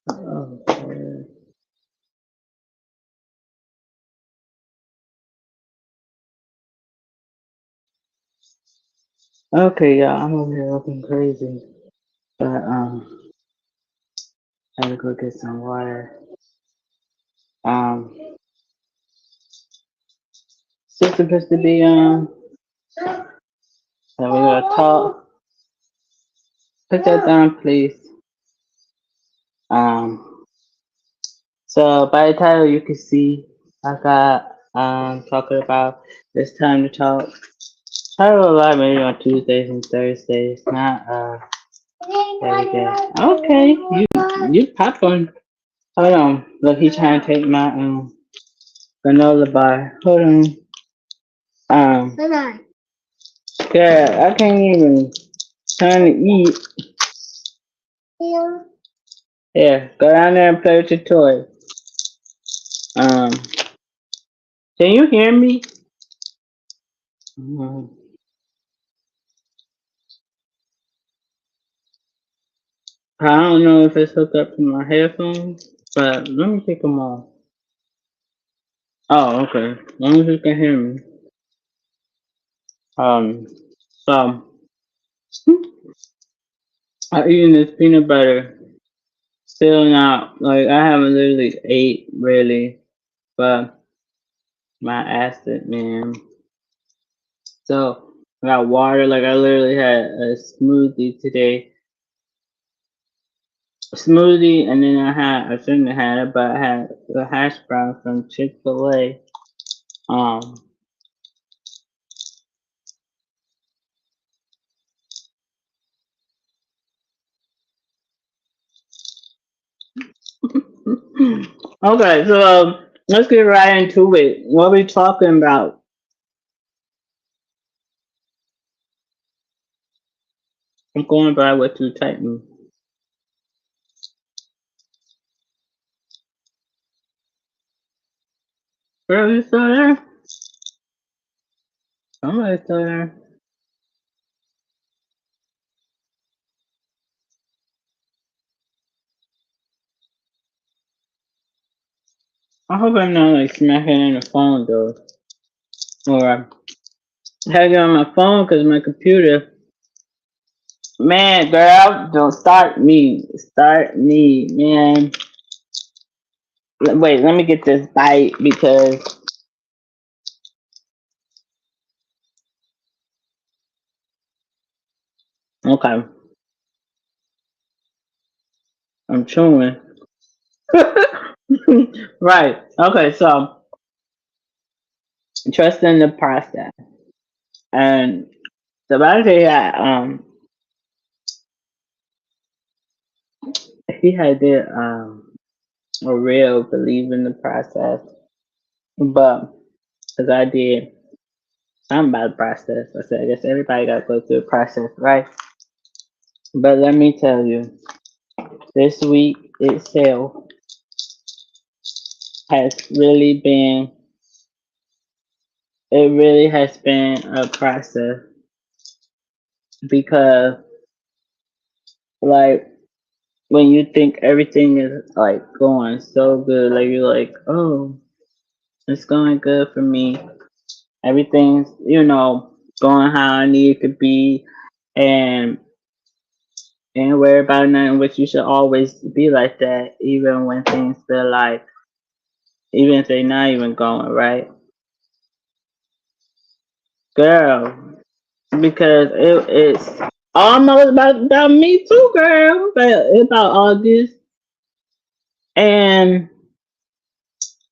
Okay. Okay, yeah, I'm over here looking crazy, but I had to go get some water. Um, she's supposed to be and we gonna talk. Put that down, please. Um, so by the title, you can see I got talking about it's time to talk. I do a lot maybe on Tuesdays and Thursdays, not every day. Okay, you pop on. Hold on, look, he's trying to take my granola bar. Hold on. Hold on. Yeah, I can't even trying to eat. Yeah. Yeah, go down there and play with your toy. Um, can you hear me? Mhm. I don't know if it's hooked up to my headphones, but let me take them off. Oh, okay. As long as you can hear me. Um, so I'm eating this peanut butter. Still not like I haven't literally ate really, but my acid, man. So I got water. Like I literally had a smoothie today. Smoothie, and then I shouldn't have had it, but I had the hash brown from Chick-fil-A. Um, okay, so let's get right into it. What are we talking about? I'm going by what you typed me. Girl, you still there? Somebody's still there. I hope I'm not like smacking in the phone though. Or I had it on my phone because my computer. Man, girl, don't start me. Start me, man. Wait, let me get this bite because okay, I'm chewing. Right. Okay, so trust in the process. And the Bible had he had did a real believe in the process. But because I did something about the process. I said I guess everybody gotta go through the process, right? But let me tell you, this week itself has really been it really has been a process because like when you think everything is like going so good, like you're like, oh, it's going good for me. Everything's, going how I need it to be and ain't worry about nothing, which you should always be like that, even when things feel like even if they're not even going right. Girl, because it's almost about me too, girl. But about all this and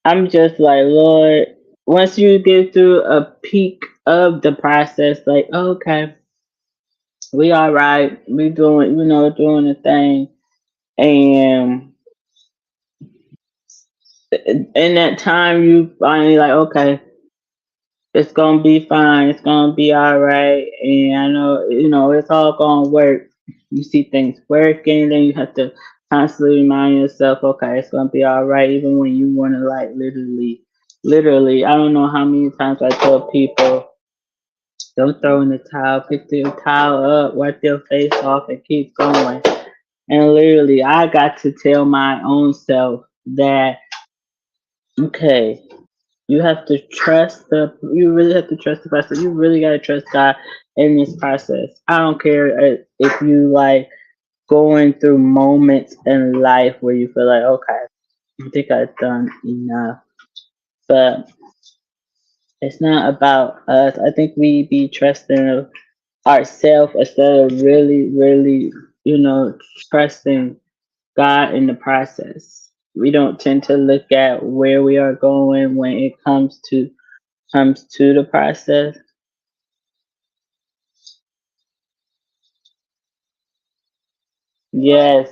I'm just like, Lord, once you get through a peak of the process, like, okay, we all right, we doing, doing the thing. And in that time, you finally like, okay, it's gonna be fine, it's gonna be all right. And I know, it's all gonna work. You see things working, then you have to constantly remind yourself, okay, it's gonna be all right, even when you want to like literally, I don't know how many times I tell people, don't throw in the towel, pick the towel up, wipe your face off, and keep going. And literally, I got to tell my own self that, okay, you have to trust you really have to trust the process. You really got to trust God in this process. I don't care if you like going through moments in life where you feel like, okay, I think I've done enough. But it's not about us. I think we be trusting ourselves instead of really, really, trusting God in the process. We don't tend to look at where we are going when it comes to the process. Yes,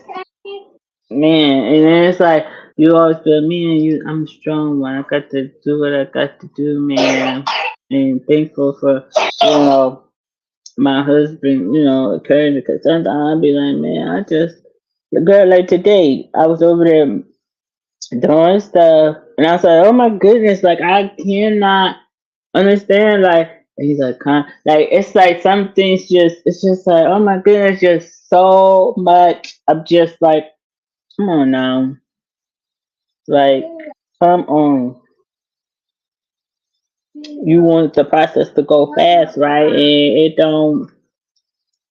man, and then it's like you always feel, man, I'm a strong one. I got to do what I got to do, man. And thankful for my husband, occurring because sometimes I'll be like, man, the girl, like today, I was over there doing stuff, and I was like, oh my goodness, like I cannot understand, like, and he's like, like it's like some things it's just like, oh my goodness, just so much. I'm just like, come on now, like, come on. You want the process to go fast, right? And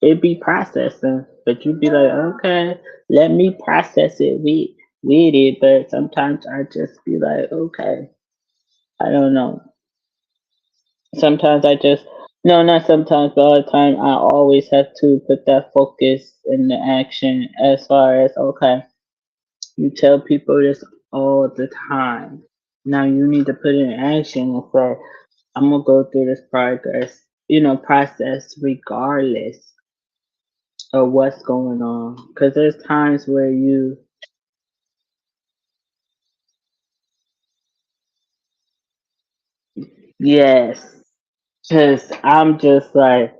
it be processing, but you be like, okay, let me process it with it. But sometimes I just be like, okay, I don't know. Sometimes I just no, not sometimes, but all the time I always have to put that focus in the action as far as, okay, you tell people this all the time. Now you need to put it in action and say, I'm gonna go through this process regardless of what's going on. Cause there's times where yes. Cause I'm just like,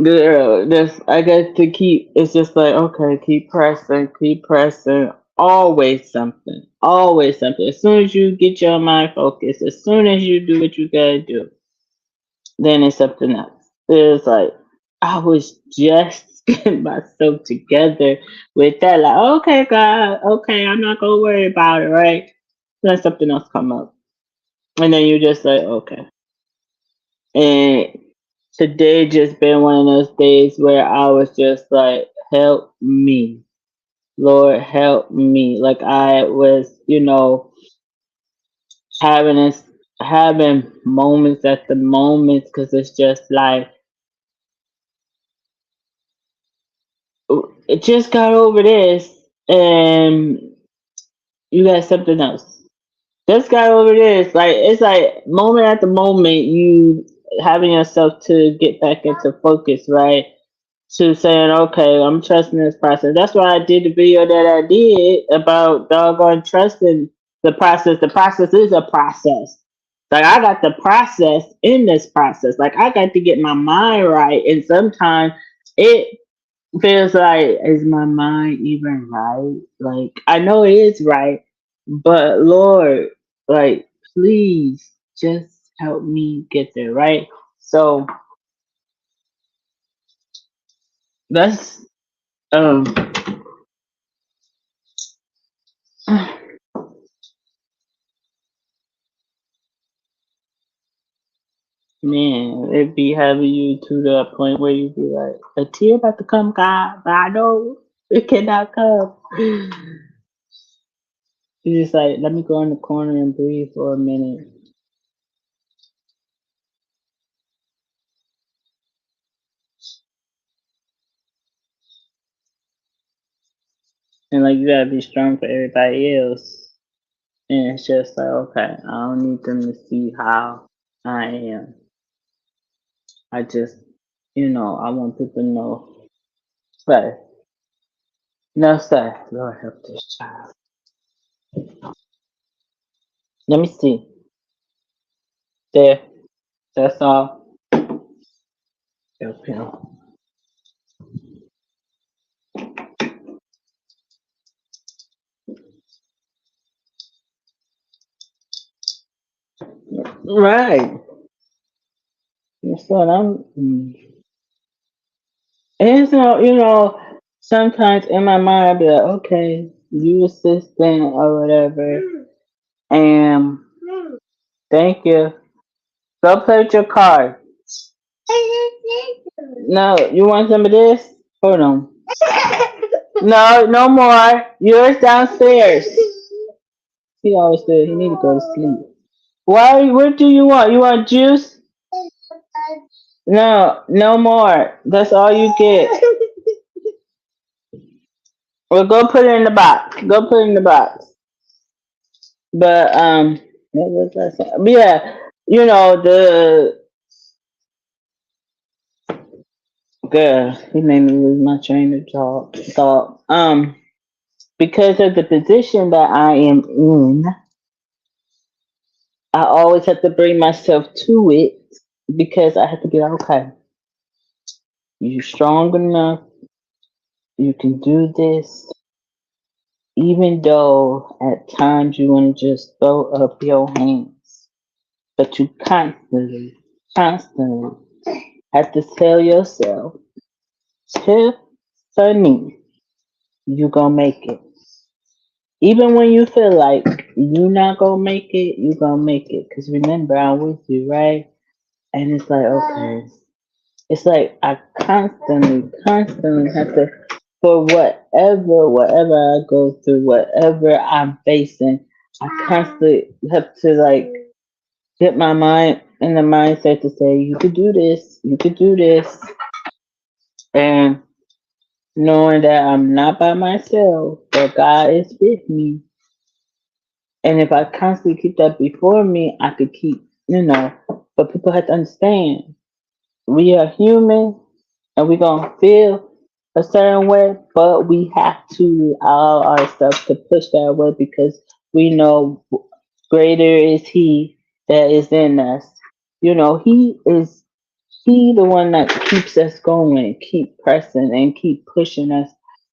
girl, this I got to keep. It's just like, okay, keep pressing. Always something, always something. As soon as you get your mind focused, as soon as you do what you gotta do, then it's something else. It's like I was just getting myself together with that. Like, okay, God, okay, I'm not gonna worry about it, right? Then something else come up, and then you just like, okay. And today just been one of those days where I was just like, help me. Lord, help me. Like I was, having this, having moments at the moments because it's just like, it just got over this and you got something else. Just got over this. Like, it's like moment at the moment, you having yourself to get back into focus, right? To saying, okay, I'm trusting this process. That's why I did the video that I did about doggone trusting the process. The process is a process. Like I got the process in this process. Like I got to get my mind right. And sometimes it feels like, is my mind even right? Like I know it is right, but Lord, like please just help me get there, right? So that's um man, it be having you to the point where you be like, a tear about to come, God, but I know it cannot come. You just like, let me go in the corner and breathe for a minute. And like, you gotta be strong for everybody else. And it's just like, okay, I don't need them to see how I am. I just, I want people to know. But, no, sir, Lord help this child. Let me see. There, that's all. Help him. Right. So I'm, and so, Sometimes in my mind, I'll be like, okay, you assistant or whatever, and thank you. Go play with your card. No, you want some of this? Hold on. No, no more. Yours downstairs. He always said he need to go to sleep. Why? What do you want? You want juice? No, no more. That's all you get. Well, go put it in the box. Go put it in the box. But what was I saying? But yeah, you know the girl. He made me lose my train of thought. Because of the position that I am in, I always have to bring myself to it because I have to be like, okay, you strong enough, you can do this, even though at times you want to just throw up your hands, but you constantly have to tell yourself, Tiffany, you gonna make it. Even when you feel like you not gonna make it, you gonna make it. Cause remember, I'm with you, right? And it's like, okay, it's like I constantly have to, for whatever I go through, whatever I'm facing, I constantly have to like get my mind in the mindset to say, you could do this, you could do this, and knowing that I'm not by myself, that God is with me, and if I constantly keep that before me, I could keep, but people have to understand we are human and we're going to feel a certain way, but we have to allow ourselves to push that way because we know greater is He that is in us. He the one that keeps us going, keep pressing and keep pushing us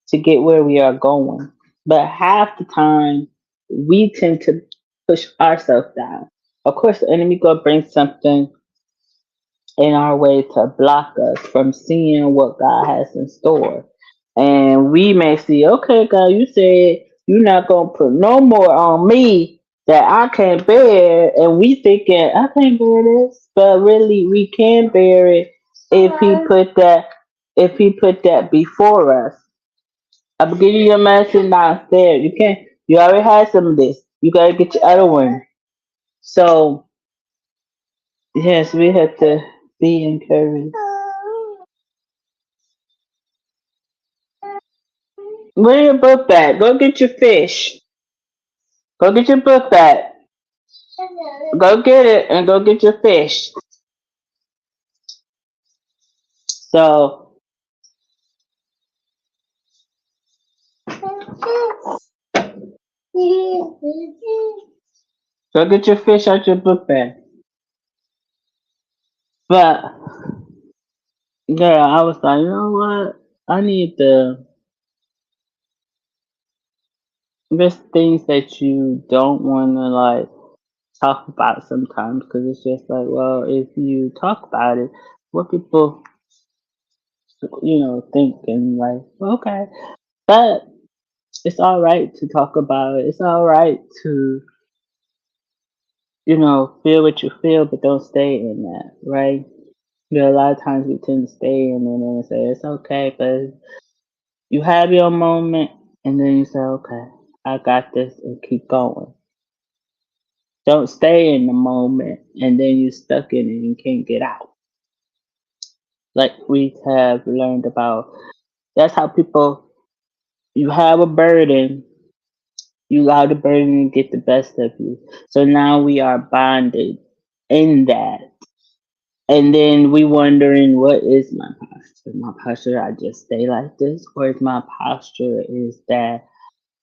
to get where we are going. But half the time, we tend to push ourselves down. Of course, the enemy gonna bring something in our way to block us from seeing what God has in store. And we may see, okay, God, you said you're not gonna put no more on me that I can't bear, and we thinking I can't bear this, but really we can bear it if he put that before us. I'm giving you your medicine downstairs. You already had some of this. You gotta get your other one. So yes, we have to be encouraged. Where your book bag? Go get your fish. Go get your book bag. Go get it and go get your fish. So go get your fish out your book bag. But girl, I was like, you know what? I need the there's things that you don't want to like talk about sometimes because it's just like, well, if you talk about it, what people think and like, okay, but it's all right to talk about it. It's all right to feel what you feel, but don't stay in that, right? A lot of times we tend to stay in it and say it's okay, but you have your moment and then you say, okay, I got this and keep going. Don't stay in the moment and then you stuck in it and can't get out. Like we have learned about. That's how people, you have a burden, you allow the burden to get the best of you. So now we are bonded in that. And then we wondering what is my posture? My posture, I just stay like this, or is my posture is that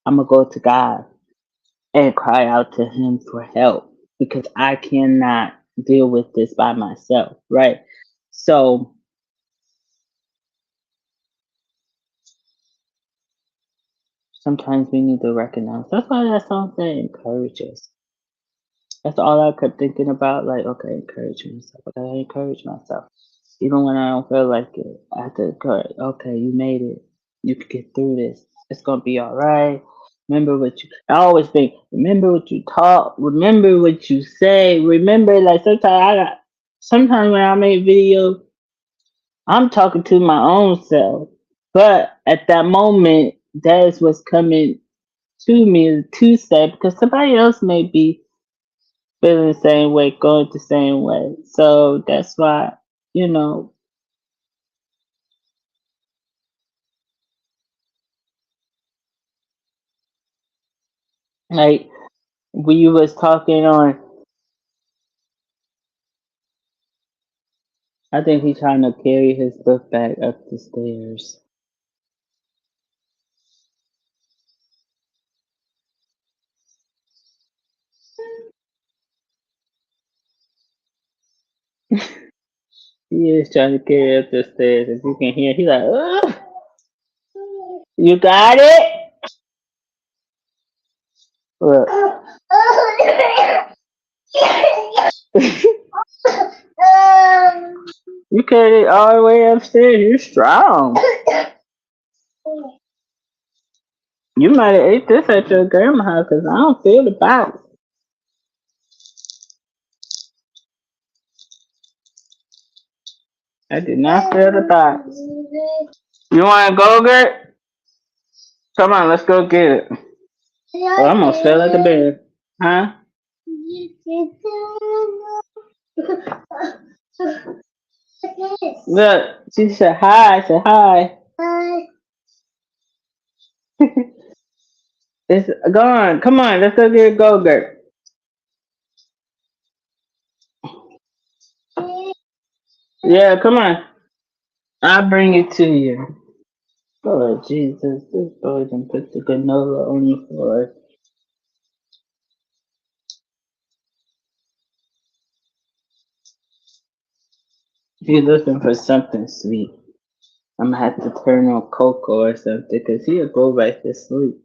I'm gonna go to God and cry out to Him for help because I cannot deal with this by myself, right? So sometimes we need to recognize. That's why that song said encourage us. That's all I kept thinking about. Like, okay, encourage myself. Okay, encourage myself. Even when I don't feel like it, I have to encourage. Okay, you made it. You can get through this. It's gonna be all right. Remember what you. I always think. Remember what you taught. Remember what you say. Remember, like sometimes I got. Sometimes when I make videos, I'm talking to my own self. But at that moment, that is what's coming to me to say because somebody else may be feeling the same way, going the same way. So that's why, you know, like we was talking on. I think he's trying to carry his book bag up the stairs. He is trying to carry up the stairs. If you can hear, he's like, ugh, you got it? Look. You carried it all the way upstairs. You're strong. You might have ate this at your grandma's house because I don't feel the box. I did not feel the box. You want to go, Gert? Come on, let's go get it. Oh, I'm gonna fell at the bed. Huh? Look, she said hi. I said hi. It's gone. Come on, let's go get a go-gurt. Yeah, come on. I'll bring it to you. Lord Jesus, this boy done put the granola on the floor. He's looking for something sweet. I'm gonna have to turn on cocoa or something because he'll go right to sleep.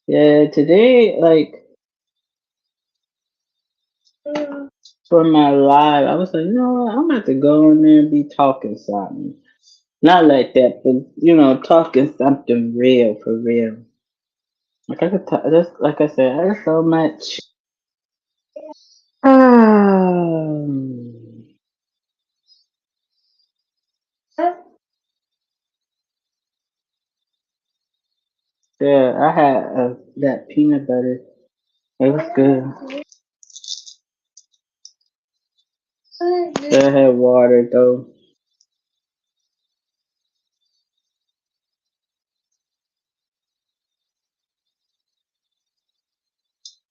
Yeah, today, like, for my live, I was like, you know what? I'm about to go in there and be talking something. Not like that, but, talking something real for real. Like I could talk, just like I said, there's so much. Yeah, I had that peanut butter. It was good. Still had water though.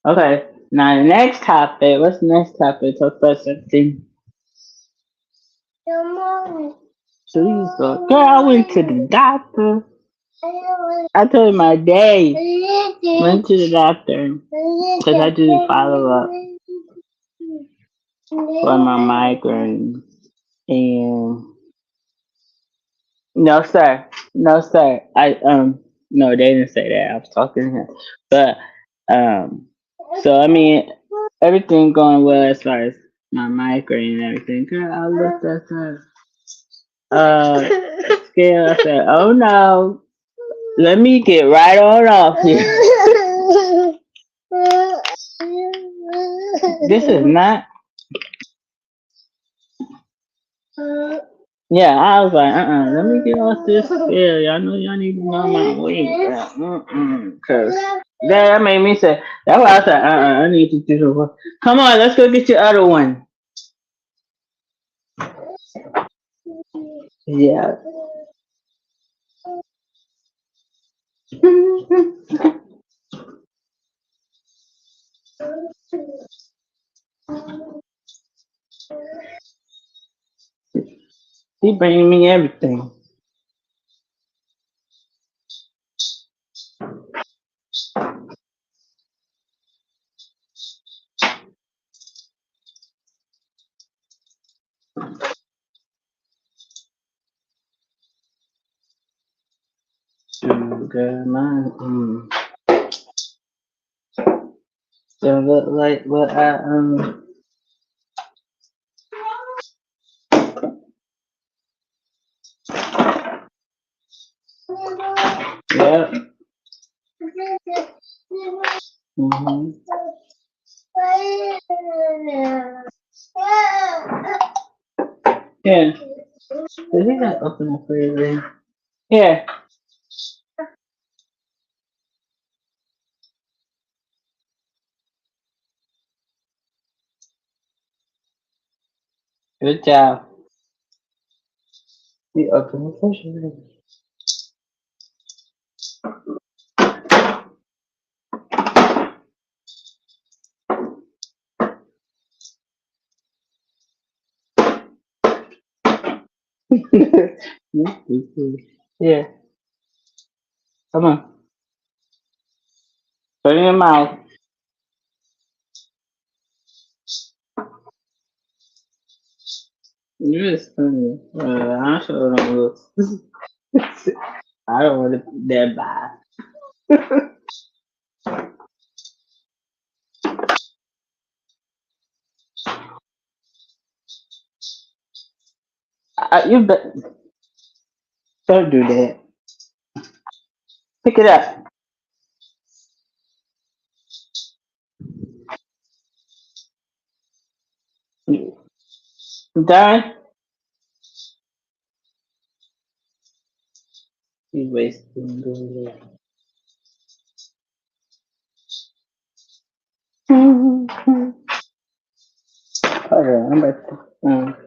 Okay, now the next topic. What's the next topic? Talk about something. Please go. Girl, I went to the doctor. I told my day. Went to the doctor because I do follow up for my migraine. And no, sir. No, sir. No, they didn't say that. I was talking to him. But, so I mean, everything going well as far as my migraine and everything. Girl, I looked at the scale. I said, oh no, let me get right on off here. This is not. Yeah, I was like, let me get off this scale. Y'all know y'all need to know my weight. Cause that made me say, that's why I said, I need to do the work. Come on, let's go get your other one. Yeah. He bringing me everything. Girl, mine, still look like what I Yep. Mm-hmm. Yeah. Did he not open the freezer? Yeah. Good job. He opened the refrigerator. Yeah. Come on. Put it in your mouth. You're just funny. I'm sure don't look. I don't want to that bad. You don't do that. Pick it up. You done? You wasting good. Hold on, I'm about to.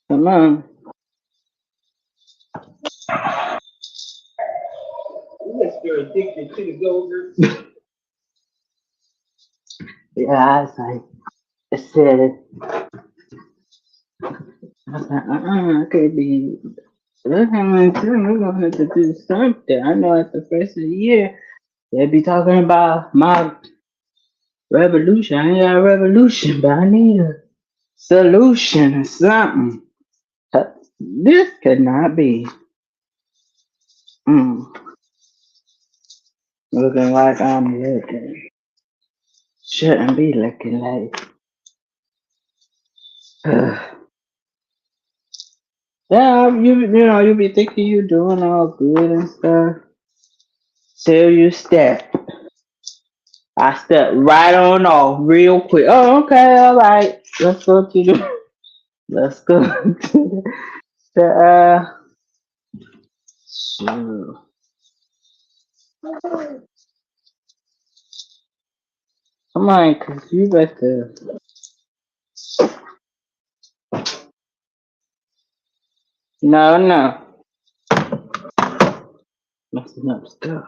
Come on. You're addicted to the yogurt. Yeah, I was like, I said it. I was like, I can't be. We're gonna have to do something. I know at the first of the year, they'll be talking about my revolution. I ain't got a revolution, but I need a solution or something. This could not be. Mm, looking like I'm looking. Shouldn't be looking like. Yeah, you know, you be thinking you doing all good and stuff. Till you step. I step right on off real quick. Oh, okay, all right. Let's go to the. Let's go to the. Shoot. Come on, cause you better. No, no. Messing up stuff.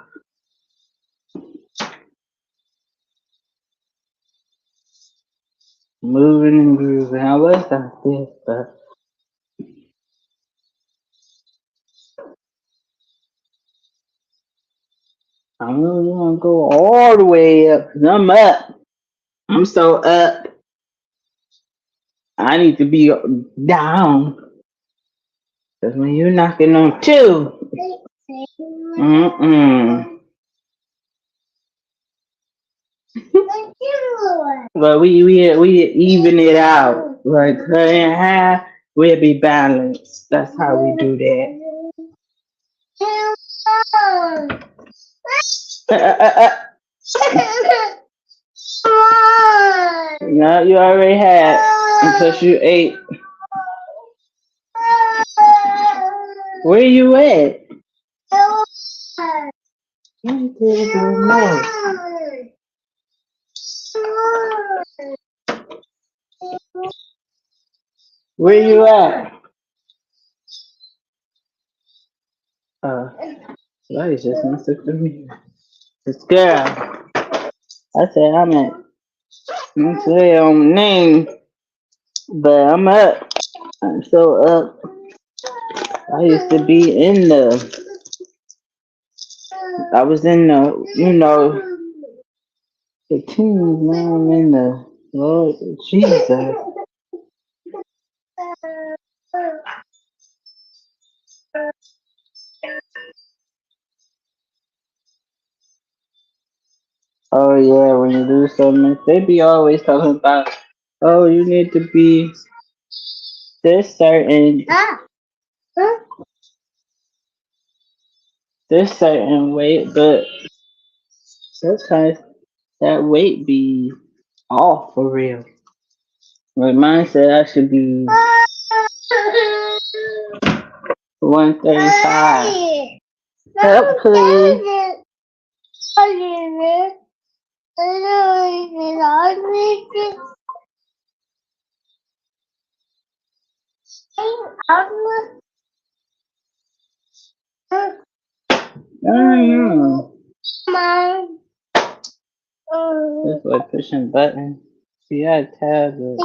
Moving and grooving. I was like this, but I don't really want to go all the way up. Cause I'm up. I'm so up. I need to be down. Cause when you're knocking on two, mm-mm. But we even it out. Like cut in half, we'll be balanced. That's how we do that. No, you already had. Because you ate. Where you at? You didn't know. Where you at? That is just messed up to me. This girl. I said I'm at. I'm say name, but I'm up. I'm so up. I used to be in the. I was in the, the teens. Now I'm in the. Lord Jesus. yeah, when you do something, they be always talking about, oh, you need to be this certain, this certain weight, but sometimes that weight be off for real. Like mine said I should be 135. Help, please. I don't know. That's like pushing buttons. See, I had tablet.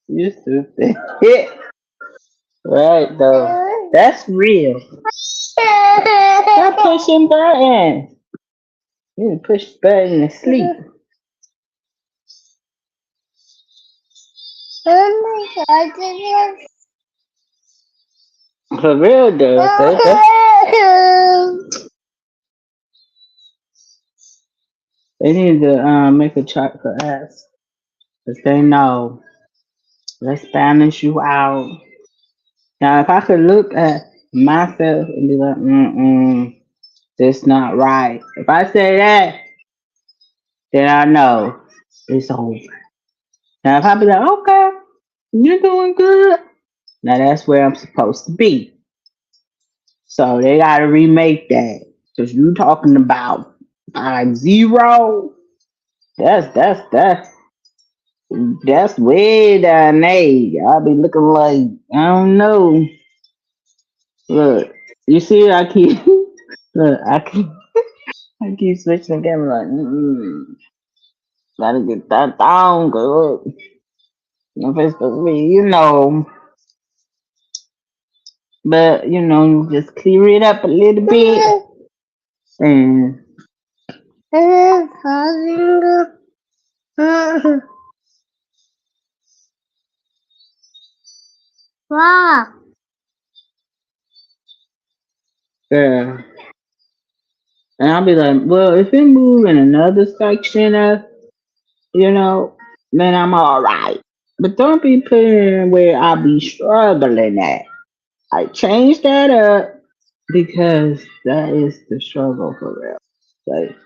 You stupid. Right, though. That's real. Stop pushing buttons. You can push button and sleep. For real, though. They need to make a chart for us. Because they know. Let's balance you out. Now, if I could look at myself and be like, this not right. If I say that, then I know it's over. Now, if I be like, okay, you're doing good. Now, that's where I'm supposed to be. So they got to remake that. Because you talking about 5-0. That's way down there. I'll be looking like, I don't know. Look, you see, look, I keep switching the camera like, gotta get that down, girl. If it's supposed to be, but just clear it up a little bit, and yeah, and I'll be like, well, if it move in another section of, you know, then I'm all right. But don't be putting where I be struggling at. I change that up because that is the struggle for real. Like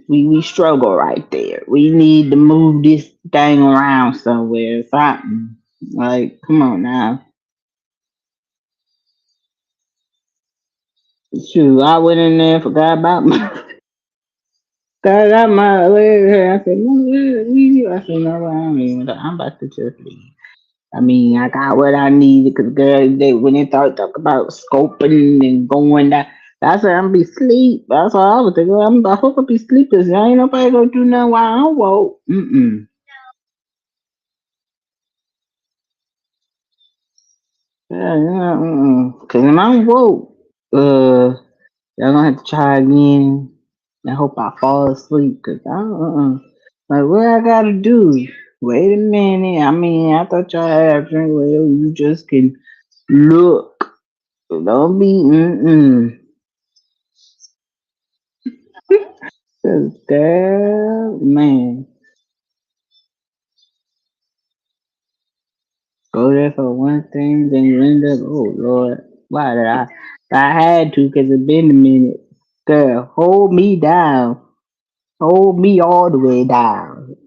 we struggle right there. We need to move this thing around somewhere. Something. Like, come on now. Shoot, I went in there and forgot about my got out my leg. I said, no, leave. I said, no, I don't even. I'm about to just leave. I mean, I got what I needed because girl, when they start talking about scoping and going down, I said I'm be sleep. That's all I was thinking. I hope I be sleeping. Ain't nobody gonna do nothing while I woke. Yeah. Cause when I'm woke, y'all gonna have to try again. I hope I fall asleep. Cause I don't. Like what I gotta do? Wait a minute. I mean, I thought y'all had a drink. Well, you just can look. Don't be. Cause girl, man, go there for one thing, then you end up. Oh Lord, why did I? I had to, cause it been a minute. Girl, hold me down. Hold me all the way down.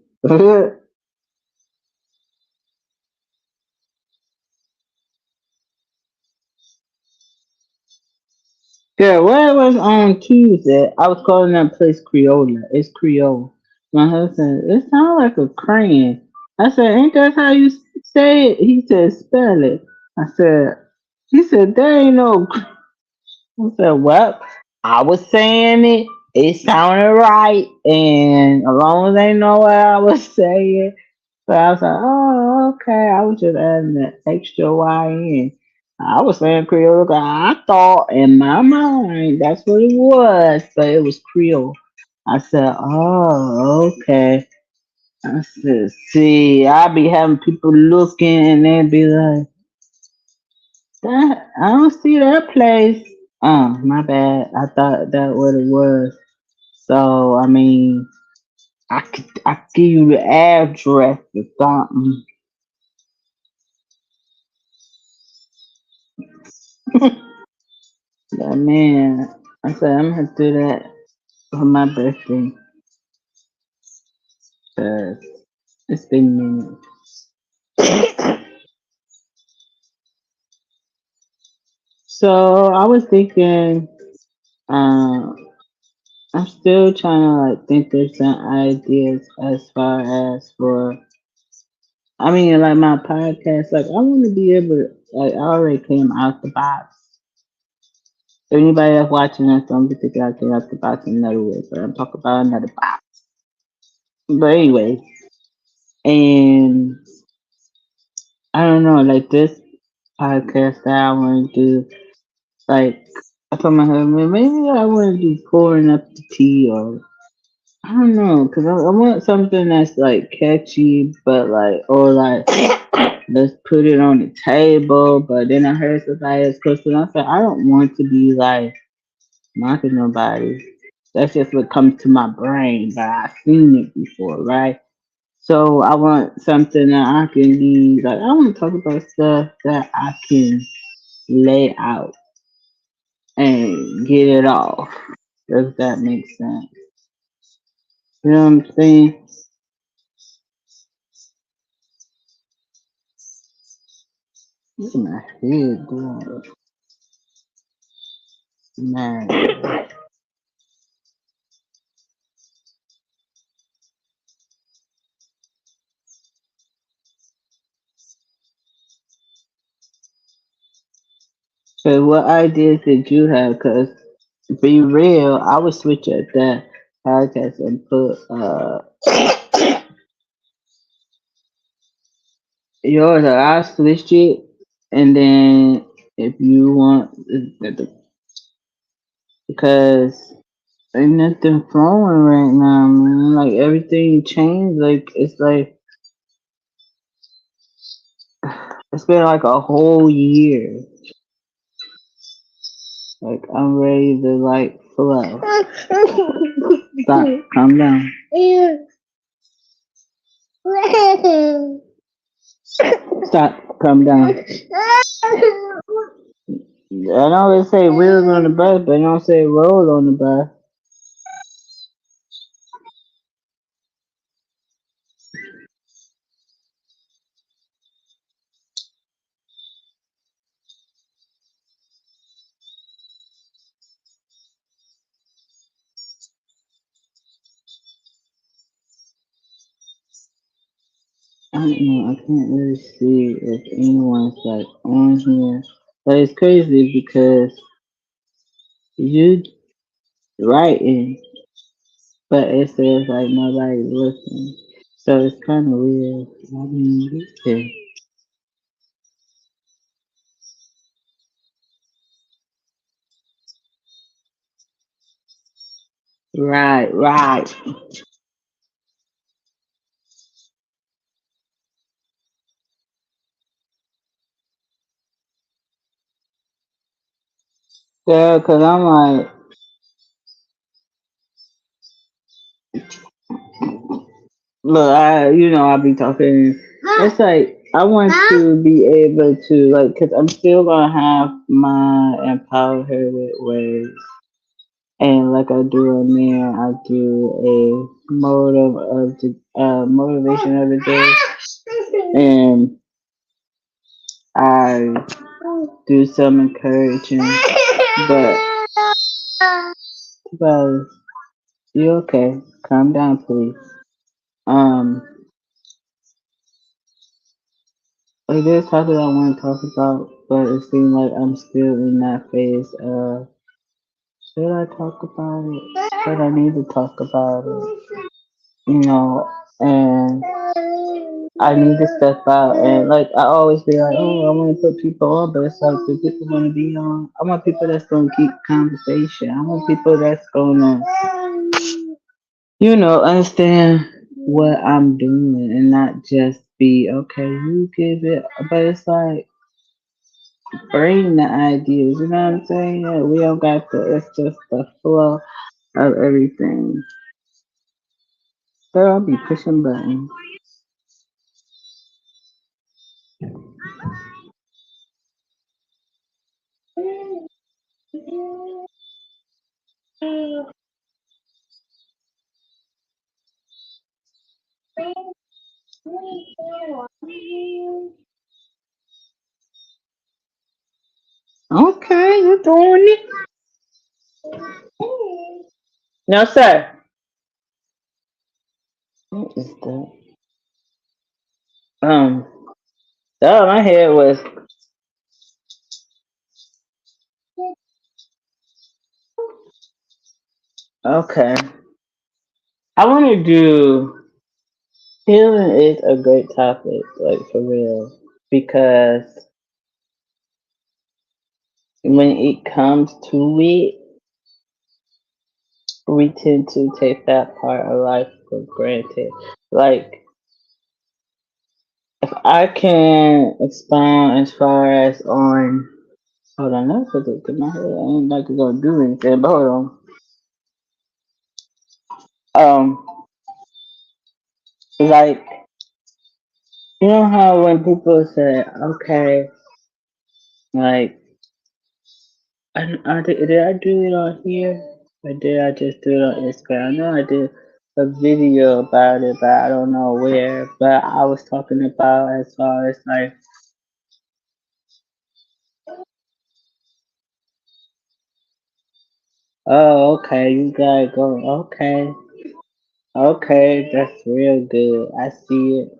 Girl, what was on Tuesday? I was calling that place Creola. It's Creole. My husband, it sounds like a crayon. I said, ain't that how you say it? He said, spell it. I said, he said, there ain't no. I said, well, I was saying it. It sounded right. And as long as they know what I was saying. So I was like, oh, okay. I was just adding the extra Y in. I was saying Creole. I thought in my mind that's what it was, but it was Creole. I said, oh, okay. I said, see, I be having people looking and they be like, that, I don't see that place. My bad. I thought that what it was. So I mean, I could give you the address or something. Yeah, man. I said I'm gonna do that for my birthday. 'Cause it's been minutes. So I was thinking, um, I'm still trying to like think of some ideas as far as for. I mean, like my podcast, like I want to be able to, like I already came out the box. If anybody that's watching this, don't be thinking I came out the box in another way, but I'm talking about another box. But anyway, and I don't know, like this podcast that I want to do, like I told my husband, maybe I want to do pouring up the tea or I don't know, cause I want something that's like catchy, but like or like let's put it on the table. But then I heard somebody else close and I said I don't want to be like mocking nobody. That's just what comes to my brain, but I've seen it before, right? So I want something that I can be like. I want to talk about stuff that I can lay out and get it off. Does that make sense? You know what I'm saying? Look at my head going, man. So what ideas did you have? Cause be real, I would switch up that podcast and put yours. Or I'll switch it, and then if you want, because ain't nothing flowing right now, man. Like everything changed. Like it's been like a whole year. Like I'm ready to like flow. Stop. Calm down. Stop. Calm down. I know they say wheels on the bus, but they don't say roll on the bus. I don't know. I can't really see if anyone's like on here, but it's crazy because you writing, but it says like nobody's listening. So it's kind of weird. I mean, yeah. Right, right. Yeah, cause I'm like, look, I be talking. It's like I want to be able to like, cause I'm still gonna have my empower her with ways, and like I do on there, I do a motivation of the day, and I do some encouraging. But, but you okay? Calm down, please. Um, like there's topic I want to talk about, but it seems like I'm still in that phase of should I talk about it? Should I need to talk about it? You know, and I need to step out and like I always be like, oh, I want to put people on, but it's like the people want to be on. I want people that's gonna keep conversation. I want people that's gonna, understand what I'm doing and not just be okay. You give it, but it's like bring the ideas. You know what I'm saying? Yeah, we don't got the. It's just the flow of everything. Girl, I'll be pushing buttons. Okay, you're doing it. No, sir. What is that? Um, oh, my head was okay. I want to do healing is a great topic, like for real, because when it comes to it, we tend to take that part of life for granted. Like, if I can expound as far as on, hold on, that's what it, cause my head ain't like it's gonna do anything, but hold on. Like, you know how when people say, okay, like, did I do it on here? Or did I just do it on Instagram? I know I did a video about it, but I don't know where. But I was talking about as far as like, oh, okay, you gotta go. Okay, okay, that's real good. I see it.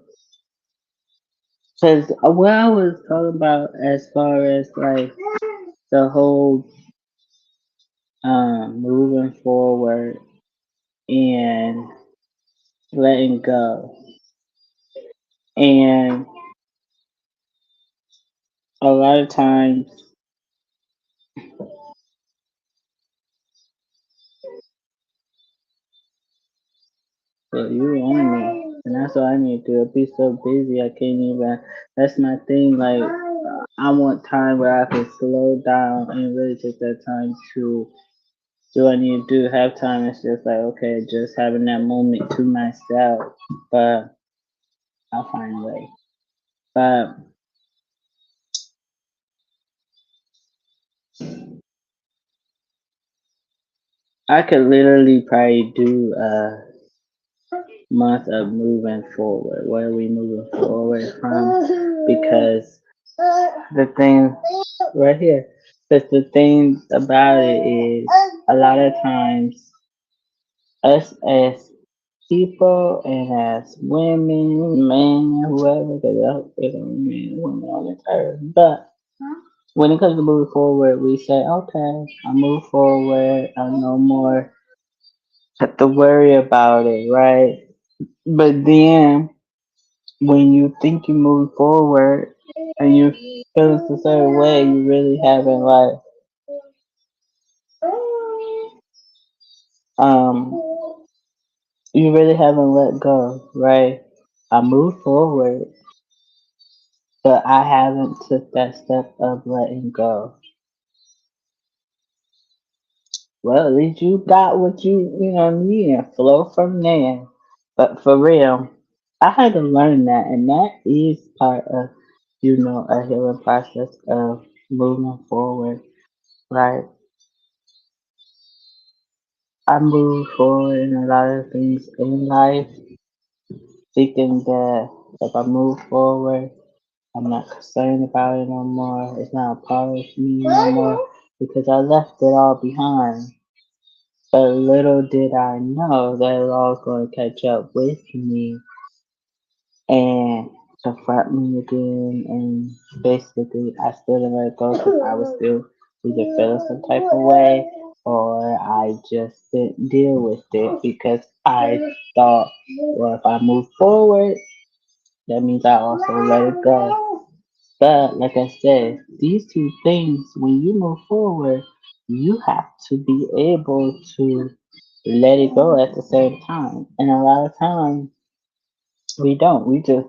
Cause what I was talking about as far as like the whole moving forward and letting go. And a lot of times, well, you on me. And that's what I need to do. I'll be so busy, I can't even. That's my thing. Like, I want time where I can slow down and really take that time to do what I need to do. Have time. It's just like, okay, just having that moment to myself. But I'll find a way. But I could literally probably do a month of moving forward. Where are we moving forward from? Because the thing right here, because the thing about it is a lot of times us as people and as women, men, whoever, because I hope they don't mean women on this earth, but when it comes to moving forward, we say, okay, I move forward, I no more have to worry about it, right? But then when you think you move forward and you feel a certain way, you really haven't like um you really haven't let go, right? I moved forward, but I haven't took that step of letting go. Well, at least you got what you know need and flow from there. But for real, I had to learn that, and that is part of a healing process of moving forward. Like I move forward in a lot of things in life, thinking that if I move forward, I'm not concerned about it no more. It's not a part of me no more because I left it all behind. But little did I know that it was all going to catch up with me and confront me again. And basically, I still didn't let it go because I was still either feeling some type of way or I just didn't deal with it because I thought, well, if I move forward, that means I also let it go. But like I said, these two things, when you move forward, you have to be able to let it go at the same time. And a lot of times we don't. We just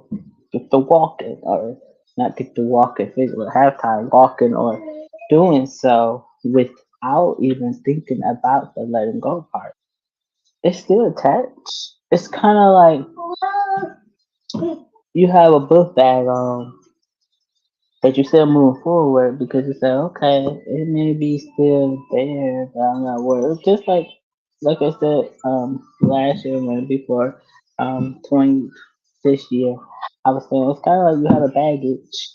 get to walking or not get to walk and figure have time walking or doing so without even thinking about the letting go part. It's still attached. It's kind of like you have a book bag on, but you still move forward because you say, okay, it may be still there, but I'm not worried. It's just like I said, last year when before, 20 this year, I was saying it's kind of like you have a baggage.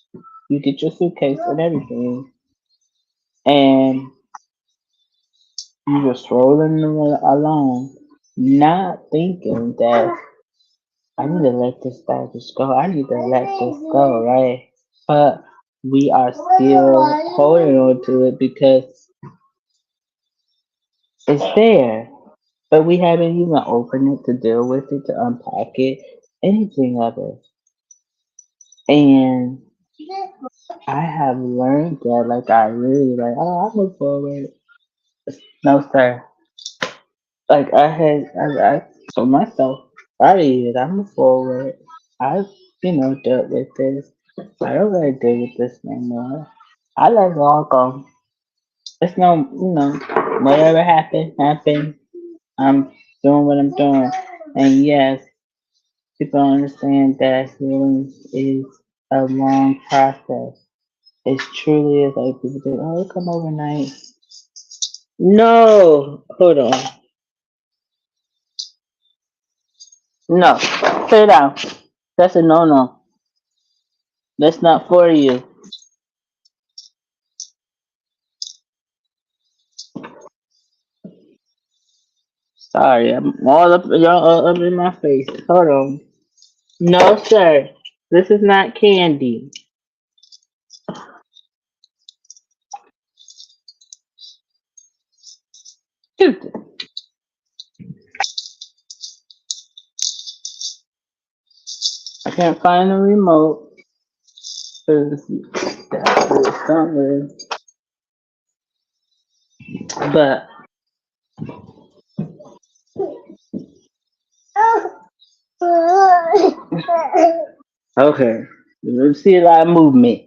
You get your suitcase and everything, and you just rolling along, not thinking that I need to let this baggage go. I need to let this go, right? But we are still holding on to it because it's there. But we haven't even opened it to deal with it, to unpack it, anything of it. And I have learned that, like, I really, like, oh, I move forward. No, sir. Like, I told myself, I did, I move forward. I've, dealt with this. I don't gotta deal with this anymore. I let it all go. It's no, whatever happened, happened. I'm doing what I'm doing. And yes, people don't understand that healing is a long process. It truly is. Like people think, oh, it'll come overnight. No, hold on. No, sit down. That's a no. That's not for you. Sorry, I'm all up, y'all all up in my face. Hold on. No, sir. This is not candy. Shoot. I can't find the remote. 'Cause that's somewhere. But okay, you see a lot of movement.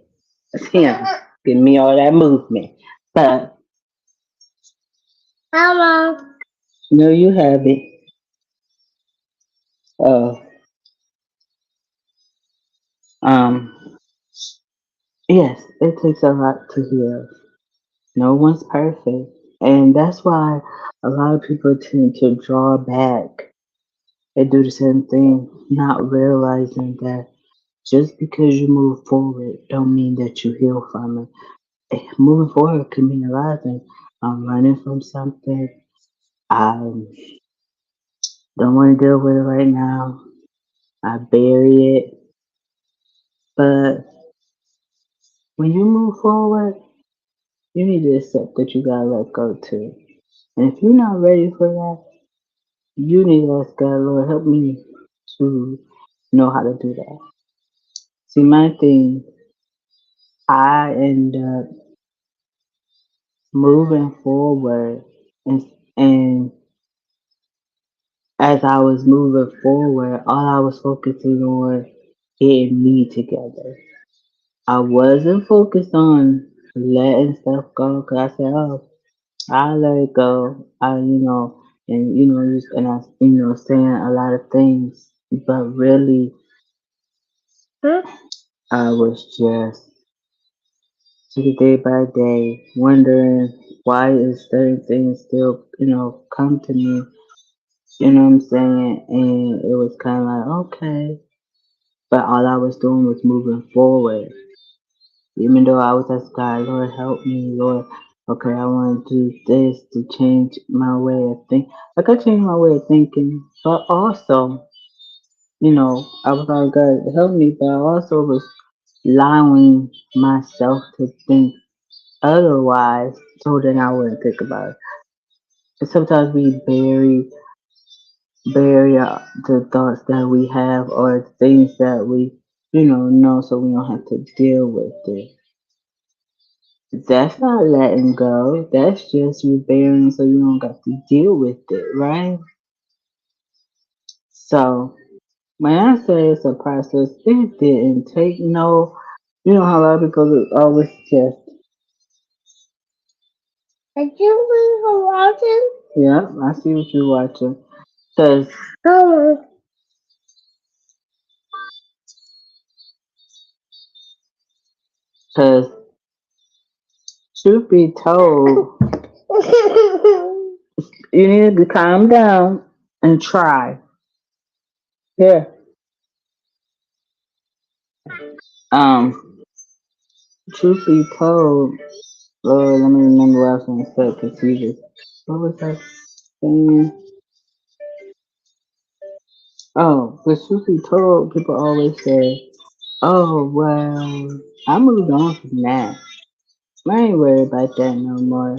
That's him. Give me all that movement. But no, you have it. Uh, um, yes, it takes a lot to heal. No one's perfect, and that's why a lot of people tend to draw back and do the same thing, not realizing that just because you move forward don't mean that you heal from it. Moving forward can mean a lot of things. I'm running from something. I don't want to deal with it right now. I bury it. But when you move forward, you need to accept that you gotta let go too. And if you're not ready for that, you need to ask God, Lord, help me to know how to do that. See, my thing, I end up moving forward, and as I was moving forward, all I was focusing on getting me together. I wasn't focused on letting stuff go because I said, oh, I let it go. And and I, saying a lot of things, but really, I was just taking day by day, wondering why is certain things still, come to me. You know what I'm saying? And it was kind of like, okay, but all I was doing was moving forward. Even though I was asking God, Lord, help me, Lord. Okay, I want to do this to change my way of thinking. I could change my way of thinking, but also, I was like, God, help me, but I also was allowing myself to think otherwise so that I wouldn't think about it. And sometimes we bury the thoughts that we have or things that we, know so we don't have to deal with it. That's not letting go. That's just you bearing so you don't got to deal with it, right? So when I say it's a process, it didn't take no, You know how a lot of people always suggest. Did you been watching? Yeah, I see what you're watching. Cause, cause, truth be told, you need to calm down and try. Here, um, truth be told, Lord, let me remember what I was gonna say. Cause you just, what was I saying? Oh, but truth be told, people always say, "Oh well, I moved on from that. I ain't worried about that no more."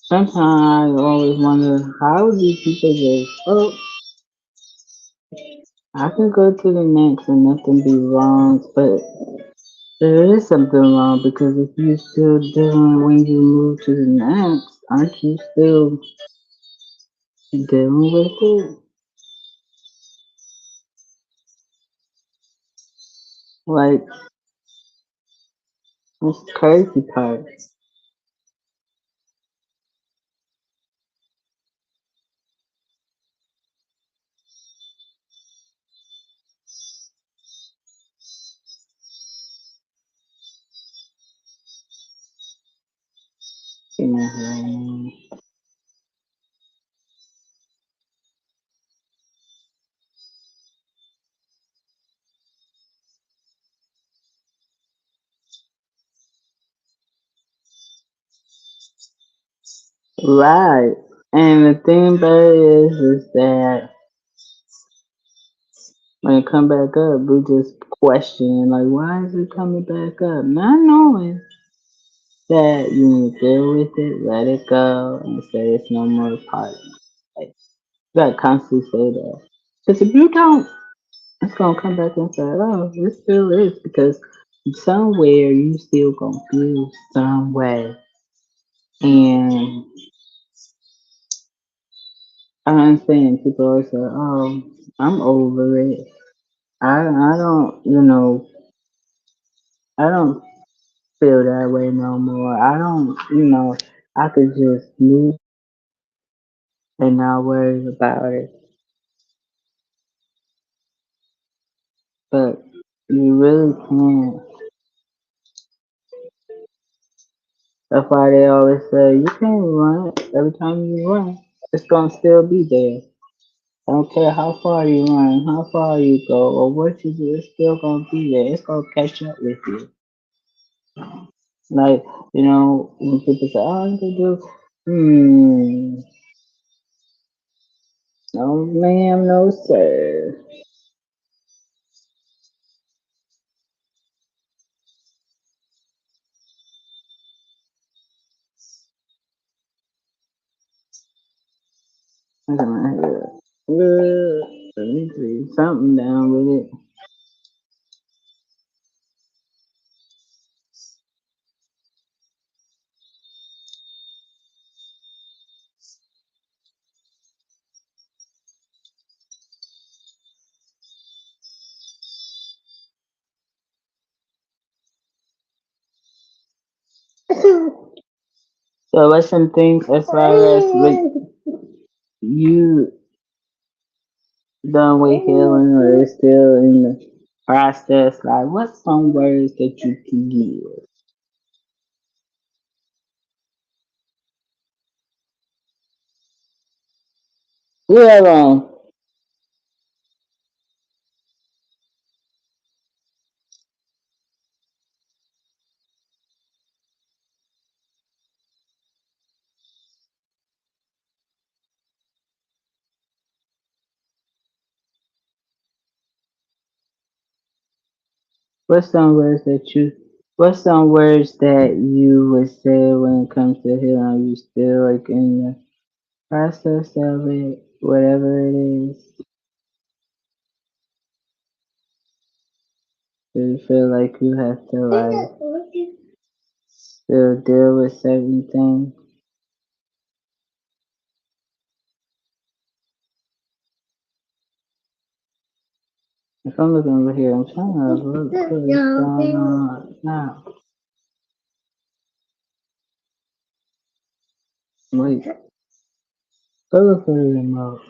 Sometimes I always wonder how these people just, oh, I can go to the next and nothing be wrong, but there is something wrong because if you're still dealing when you move to the next, aren't you still dealing with it? Like, that's the crazy part. You know, right. And the thing about it is that when it come back up, we just question like, why is it coming back up? Not knowing that you need to deal with it, let it go, and say it's no more part of it. Like, you gotta constantly say that. Because if you don't, it's gonna come back and say, oh, it still is. Because somewhere you still gonna feel some way. And I understand people always say, oh, I'm over it. I don't, I don't feel that way no more. I don't, I could just move and not worry about it. But you really can't. That's why they always say you can't run. Every time you run, it's gonna still be there. I don't care how far you run, how far you go, or what you do, it's still gonna be there. It's gonna catch up with you. Like, when people say, oh, you can do, no ma'am, no sir. Look at my head. Let me see something down with it. So what's some things as far as with you done with healing or is still in the process? Like, what's some words that you can give? Leave alone. What's some words that you What's some words that you would say when it comes to healing? You still like in the process of it, whatever it is. Do you feel like you have to like still deal with certain things? If I'm looking over here, I'm trying to look what's going on now. Wait, go look for the remote.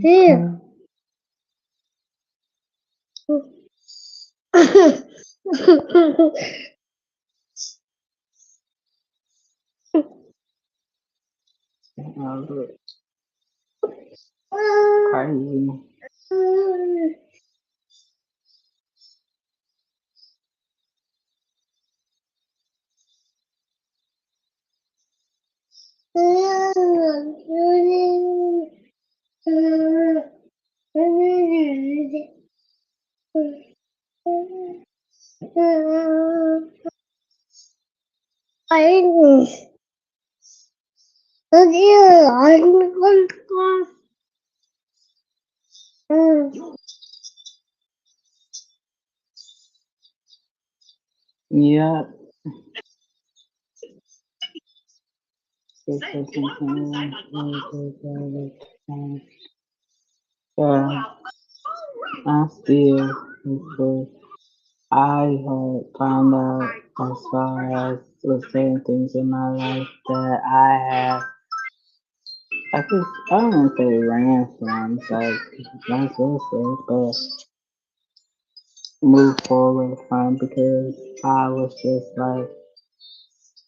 Here. Oh, look. Crazy. Yeah. Yeah, I still, because I had found out as far as with certain things in my life that I have, I just, I don't want to say ran from, like, that's also, but move forward from because I was just like,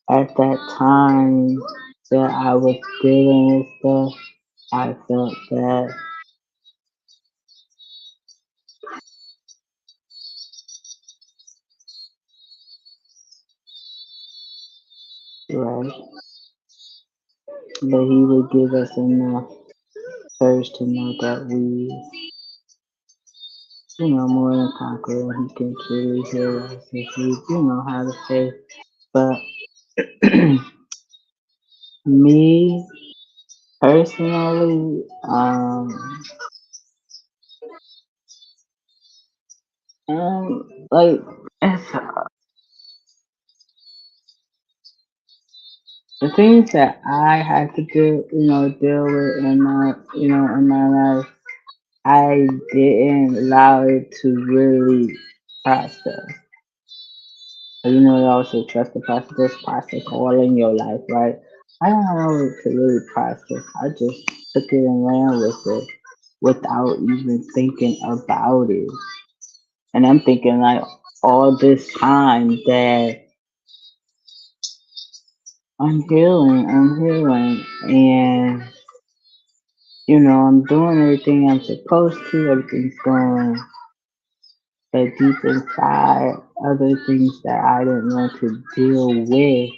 at that time that I was dealing with stuff, I felt that, right, that he would give us enough courage to know that we, more than conquer, and he can truly heal us if we, have the faith. But me personally, like, it's, the things that I had to deal with in my life, I didn't allow it to really process. They always say trust the process, this process all in your life, right? I don't know it to really process. I just took it and ran with it without even thinking about it. And I'm thinking like all this time that I'm healing, and I'm doing everything I'm supposed to, everything's going, but deep inside, other things that I didn't want to deal with,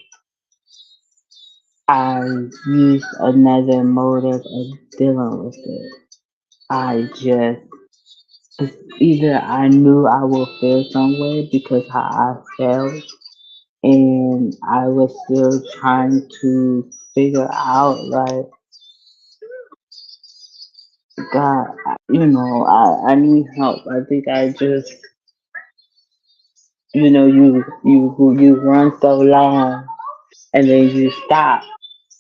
I used another motive of dealing with it. I just, either I knew I would feel some way because how I felt, and I was still trying to figure out, like, God, I need help. I think I just, you run so long and then you stop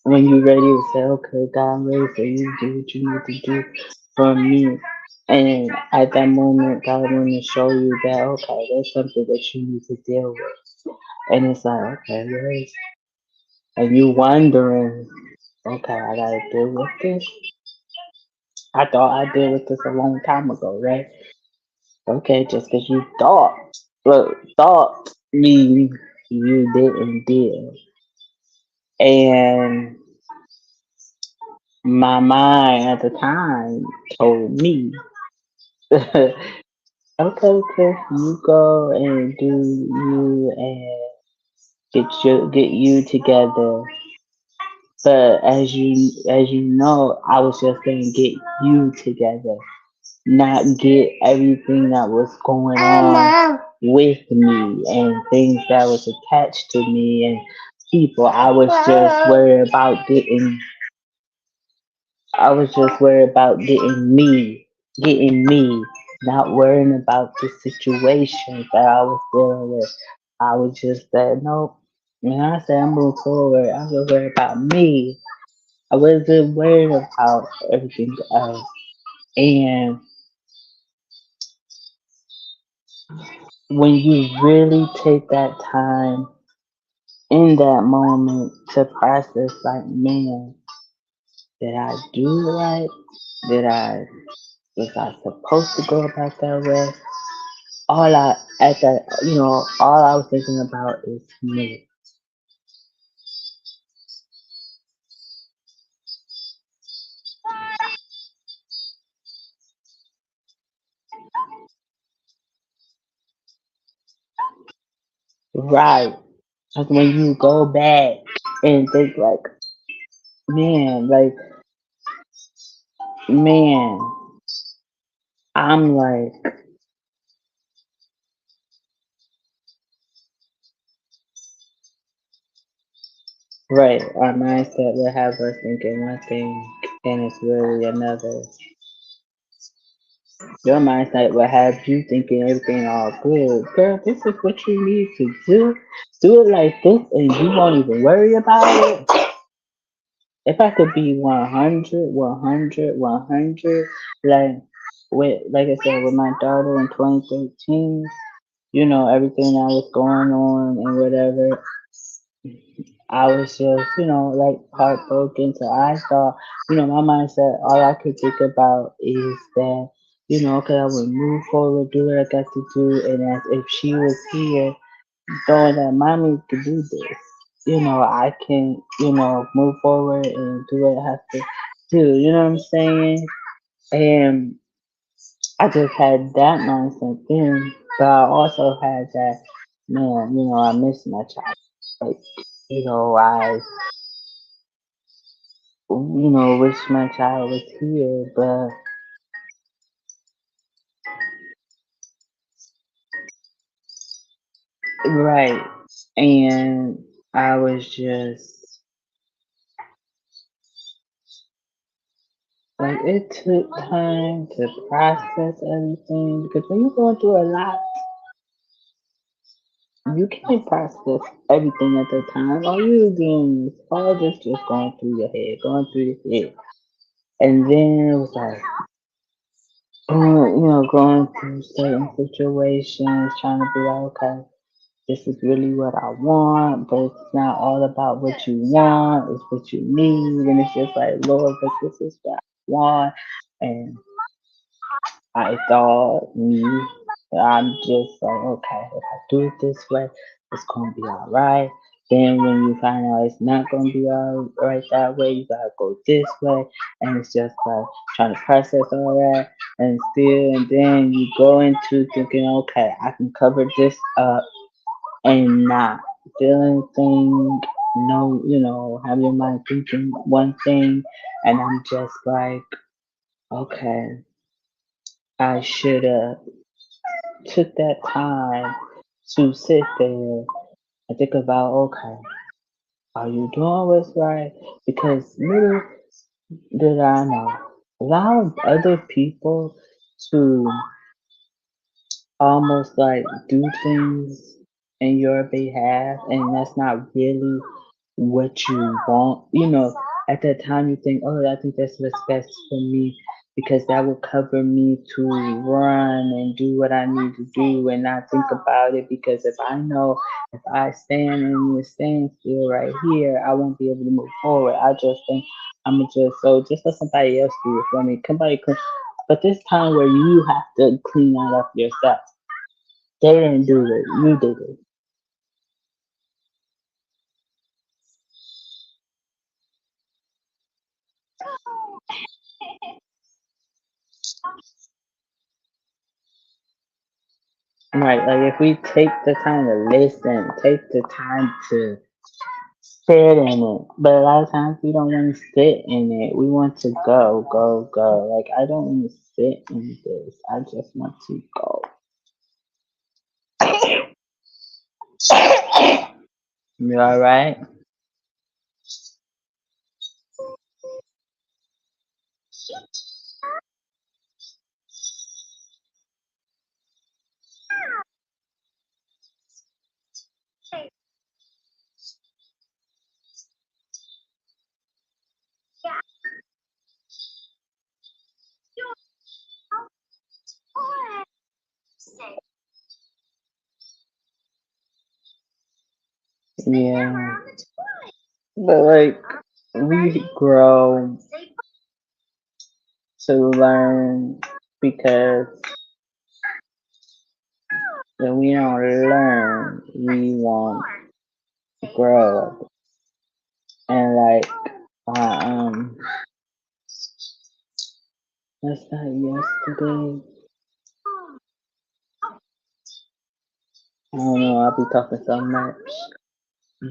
when you're ready to say, okay, God, I'm ready for you to do what you need to do for me. And at that moment, God want to show you that, okay, there's something that you need to deal with. And it's like, okay, yes. And you wondering, okay, I gotta deal with this. I thought I dealt with this a long time ago, right? Okay, just because you thought, look, thought means you didn't deal. And my mind at the time told me, okay, Chris, you go and do you and get you together. But as you know, I was just gonna get you together, not get everything that was going on with me and things that was attached to me and people. I was just worried about getting me, getting me. not worrying about the situation that I was dealing with. I was just that nope. When I said I move forward, I was worried about me. I wasn't worried about everything else. And when you really take that time in that moment to process, like, man, did I do right? Did I was I supposed to go about that way? All I at that all I was thinking about is me. Right. Like when you go back and think like, man, like man, I'm like, right, our mindset will have us thinking one thing and it's really another. Your mindset will have you thinking everything all good. Girl, this is what you need to do. Do it like this and you won't even worry about it. If I could be 100, 100, 100, like I said, with my daughter in 2013, everything that was going on and whatever, I was just, like heartbroken. So I thought, my mindset, all I could think about is that, okay, I would move forward, do what I got to do, and as if she was here, knowing that mommy could do this, I can, move forward and do what I have to do. You know what I'm saying? And I just had that mindset then, but I also had that, man, I miss my child. Like, I wish my child was here, but right. And I was just like, it took time to process everything because when you're going through a lot, you can't process everything at the time. All you're doing is all this just going through your head, going through your head. And then it was like, going through certain situations, trying to be like, okay, this is really what I want, but it's not all about what you want, it's what you need. And it's just like, Lord, but this is what I want. And I thought, I'm just like, okay, if I do it this way, it's going to be all right. Then when you find out it's not going to be all right that way, you got to go this way. And it's just like trying to process all that. And then you go into thinking, okay, I can cover this up and not feel anything, no, have your mind thinking one thing, and I'm just like, okay, I should have took that time to sit there and think about, okay, are you doing what's right? Because little did I know, allow other people to almost like do things in your behalf, and that's not really what you want. At that time you think, oh, I think that's what's best for me because that will cover me to run and do what I need to do and not think about it. Because if I know if I stand in this stand still right here, I won't be able to move forward. I just think just let somebody else do it for me. Somebody clean. But this time where you have to clean that up yourself. They didn't do it. You did it. Right, like if we take the time to listen, take the time to sit in it, but a lot of times we don't want to sit in it. We want to go, go, go. Like I don't want to sit in this. I just want to go. You all right? Yeah. But like we grow to learn because when we don't learn, we won't grow. And like that's not yesterday. I don't know, I'll be talking so much.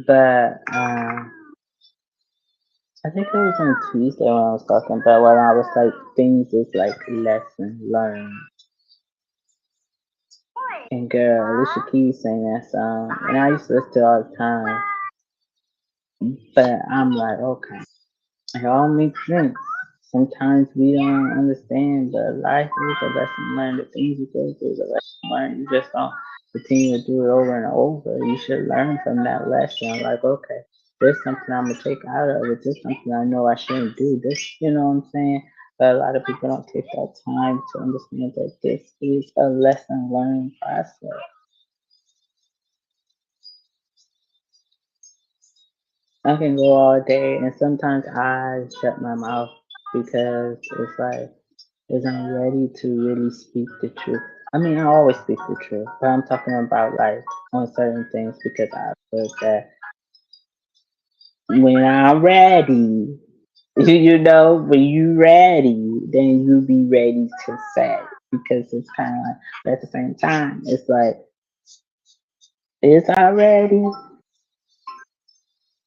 But I think it was on Tuesday when I was talking about when I was like things is like lesson learned. And girl, Alicia Keys sang that song, and I used to listen to it all the time. But I'm like, okay, it all makes sense. Sometimes we don't understand, but life is a lesson learned. The things you go through is a lesson learned. You just don't continue to do it over and over. You should learn from that lesson. Like, okay, there's something I'm gonna take out of it. There's something I know I shouldn't do. This, you know what I'm saying? But a lot of people don't take that time to understand that this is a lesson learned process. I can go all day, and sometimes I shut my mouth because it's like, is I'm ready to really speak the truth. I mean, I always speak the truth, but I'm talking about like on certain things because I feel that when I'm ready, you know, when you ready, then you be ready to say because it's kind of like, but at the same time, it's like, it's already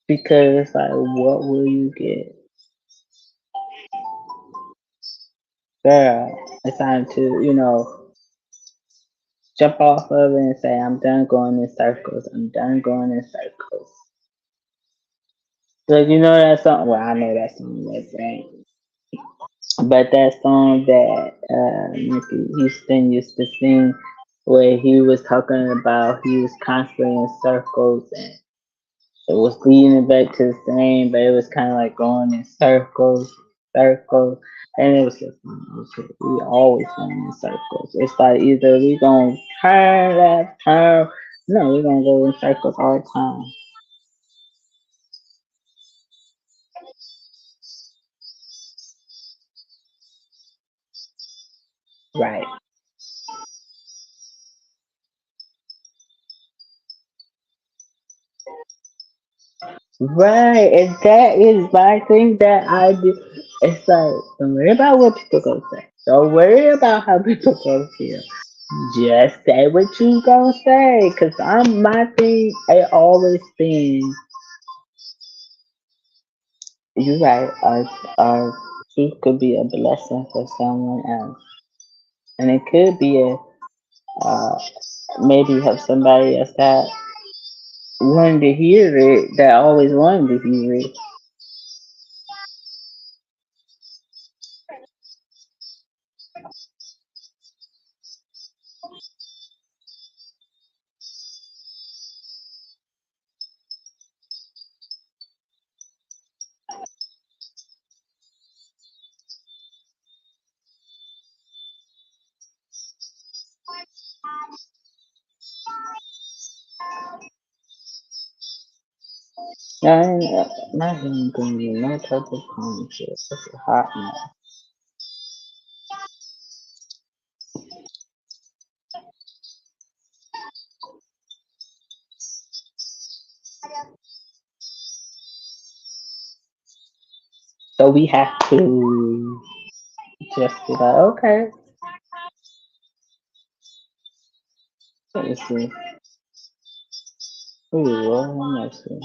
because it's like, what will you get? Girl, it's time to, jump off of it and say, I'm done going in circles. I'm done going in circles. Like, you know that song? Well, I know that song, that's right. But that song that Mickey Houston used to sing, where he was talking about he was constantly in circles and it was leading back to the same, but it was kind of like going in circles, circles. And it was just, we always going in circles. It's like either we gonna turn left, turn, no, we're gonna go in circles all the time. Right. Right, and that is my thing that I do. It's like, don't worry about what people gonna say. Don't worry about how people gonna feel. Just say what you gonna say, cause I'm my thing. It always been, you right. Our truth could be a blessing for someone else, and it could be a maybe help somebody else that wanted to hear it, that always wanted to hear it. I'm not even gonna be no type of concept. It's hot now. So we have to just be like, okay, let's see. Ooh, Lord have mercy.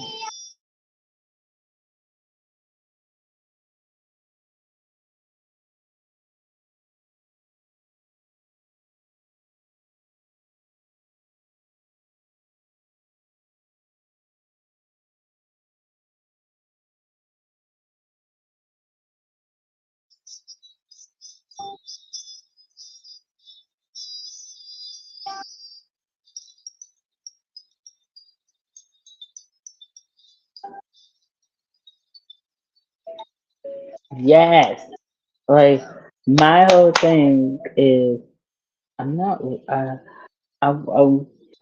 Yes. Like my whole thing is I'm not. I'm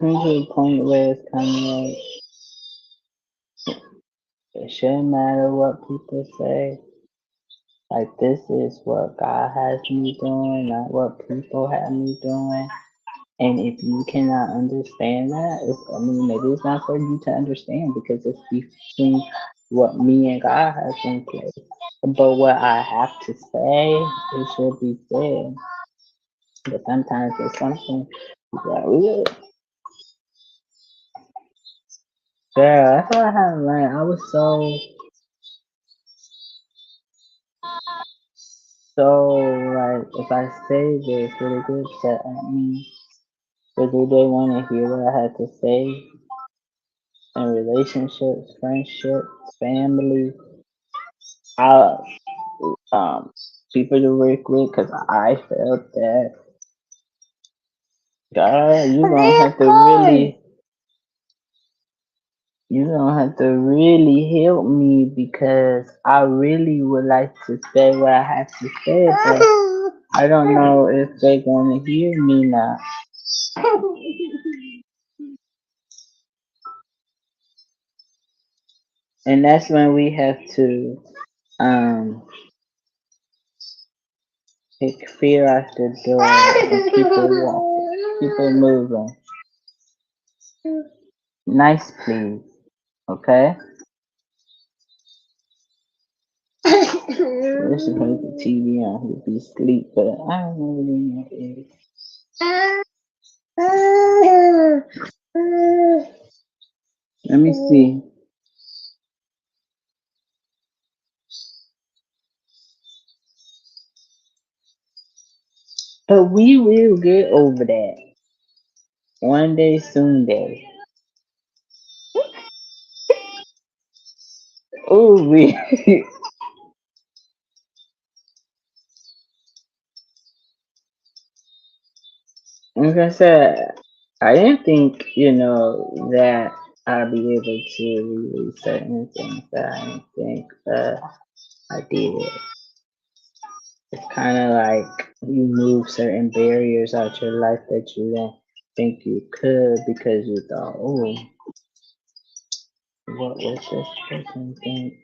coming to the point where it's kind of like it shouldn't matter what people say. Like this is what God has me doing, not what people have me doing. And if you cannot understand that, I mean, maybe it's not for you to understand because it's between what me and God has in place. But what I have to say, it should be said. But sometimes it's something like, "Ugh." Girl, that's what I had to learn. I was so like, if I say this, will it get upset at me? Or do they want to hear what I had to say in relationships, friendships, family, I, um, people to work with? Because I felt that, God, you gonna have to really help me because I really would like to say what I have to say, but I don't know if they're gonna hear me now. And that's when we have to um kick fear out the door and keep it moving. Nice, please. Okay? This is put the TV on. He'll be asleep, but I don't know what in your ears. Let me see. But we will get over that. One day, soon day. Oh, we. Like I said, I didn't think, that I'd be able to release certain things that I didn't think I did. It's kind of like you move certain barriers out your life that you didn't think you could because you thought, oh, what was this person think?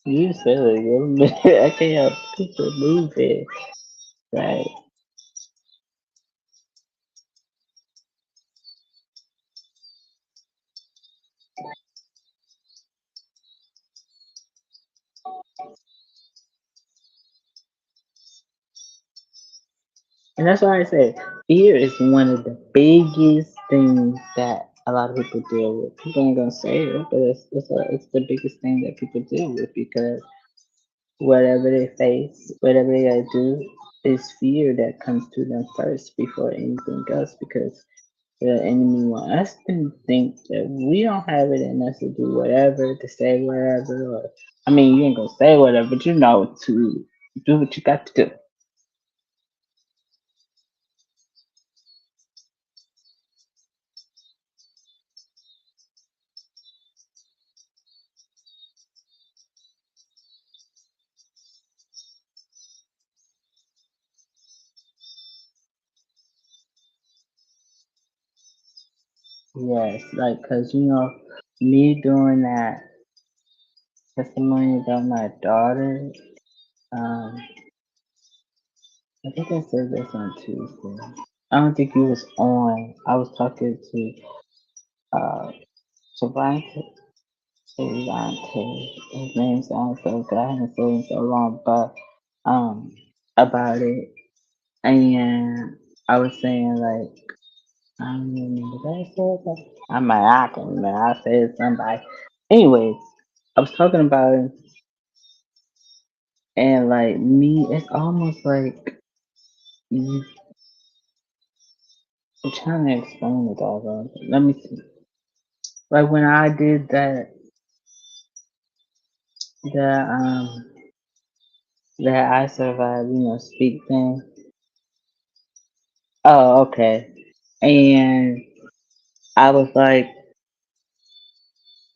You silly, I can't help people moving, right? And that's why I say fear is one of the biggest things that a lot of people deal with. People ain't gonna say it, but it's the biggest thing that people deal with because whatever they face, whatever they gotta do, is fear that comes to them first before anything else because the enemy want us to think that we don't have it in us to do whatever, to say whatever, or I mean you ain't gonna say whatever, but to do what you got to do. Yes, like, cause me doing that testimony about my daughter. Um, I think I said this on Tuesday. I don't think he was on. I was talking to Savante. Savante. His name sounds so good. I haven't seen him so long, but um, about it, and I was saying like I don't remember that I said that. I can remember. I said somebody. Anyways, I was talking about it. And like me, it's almost like you, I'm trying to explain it all. Though. Let me see. Like when I did the that I survived, speak thing. Oh, okay. And I was like,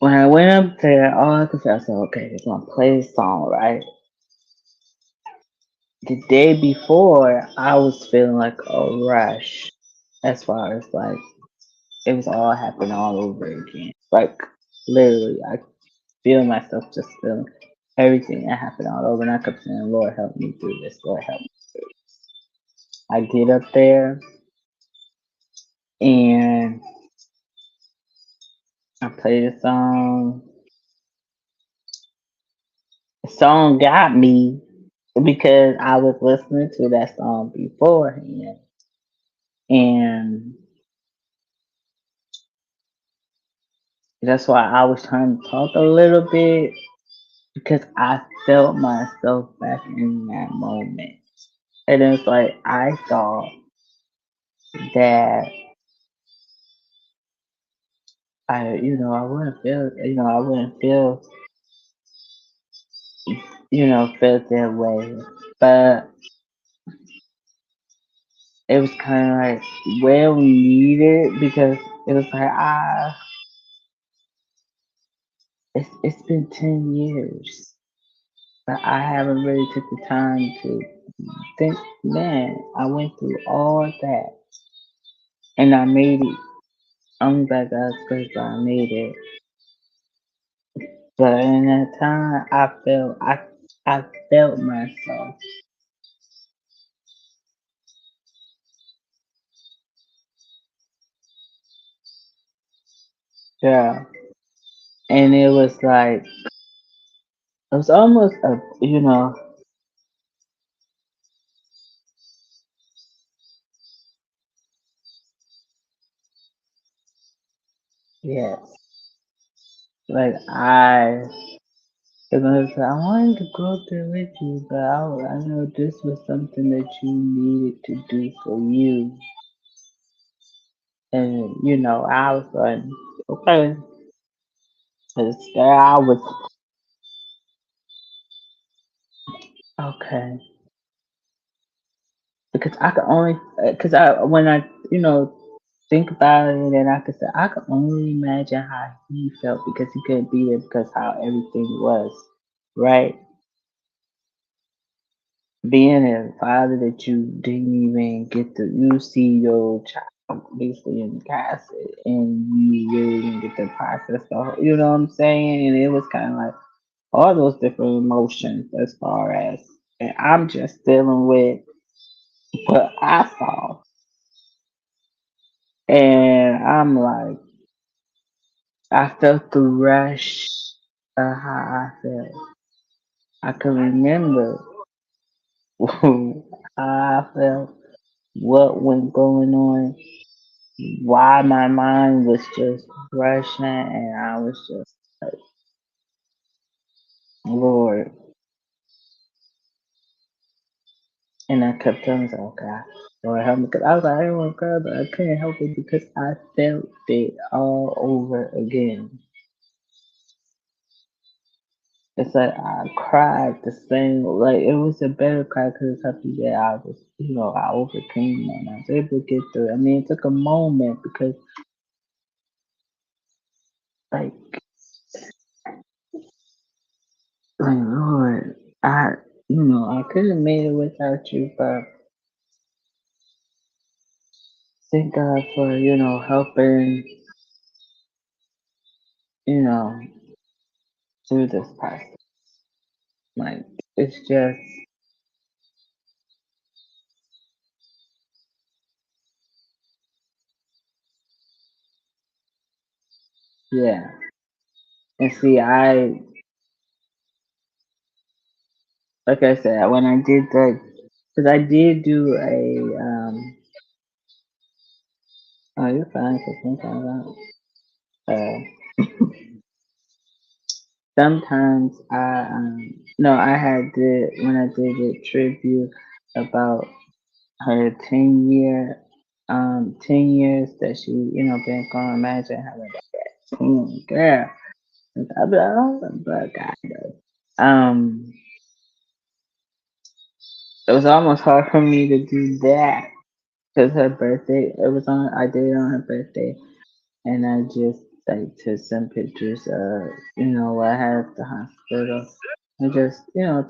When I went up there, all I could say, I said, okay, they're gonna play the song, right? The day before, I was feeling like a rush as far as like it was all happening all over again. Like literally, I feel myself just feeling everything that happened all over, and I kept saying, "Lord, help me through this. Lord, help me through this." I get up there and I play the song. The song got me because I was listening to that song beforehand, and that's why I was trying to talk a little bit because I felt myself back in that moment. And it's like I thought that I wouldn't feel, I wouldn't feel, felt that way. But it was kind of like where we needed because it was like it's been 10 years, but I haven't really took the time to think. Man, I went through all that and I made it. I'm glad God's grace that I made it. But in that time, I felt myself. Yeah, and it was like it was almost a yeah, like I wanted to go there with you, but I know this was something that you needed to do for you, and I was like, okay, 'cause there I was, okay, because I could only because I when I think about it, and I could say I could only imagine how he felt because he couldn't be there because how everything was, right? Being a father that you didn't even get to you see your child basically in the casket and you really didn't get to process the whole, you know what I'm saying? And it was kind of like all those different emotions as far as, and I'm just dealing with what I saw. And I'm like, I felt the rush of how I felt. I can remember how I felt, what went going on, why my mind was just rushing, and I was just like, Lord. And I kept telling myself, God, Lord help me. Because I was like, I didn't want to cry, but I couldn't help it because I felt it all over again. It's like I cried the same, like it was a better cry because it's something that I was, I overcame and I was able to get through it. I mean, it took a moment because, like, Lord, I could have made it without you, but thank God for, helping, you know, through this process. Like, it's just, yeah. And see, like I said, when I did the, because I did do oh, you're fine, because sometimes no, I had did, when I did the tribute about her 10 years that she, been gone. Imagine having that 10, girl. I'll be like, oh, but God knows. It was almost hard for me to do that because her birthday, I did it on her birthday, and I just, like to send pictures of, what I had at the hospital. And just,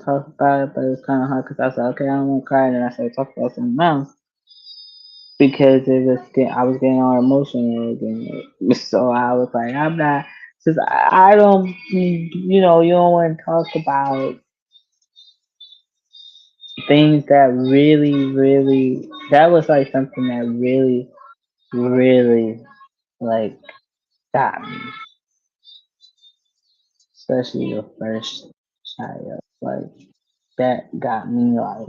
talk about it, but it was kind of hard because I was like, okay, I don't want to cry. And then I started talking about something else because I was getting all emotional again. So I was like, I'm not, since I don't, you don't want to talk about things that really, really, that was like something that really, really, like, got me, especially your first child. Like, that got me, like,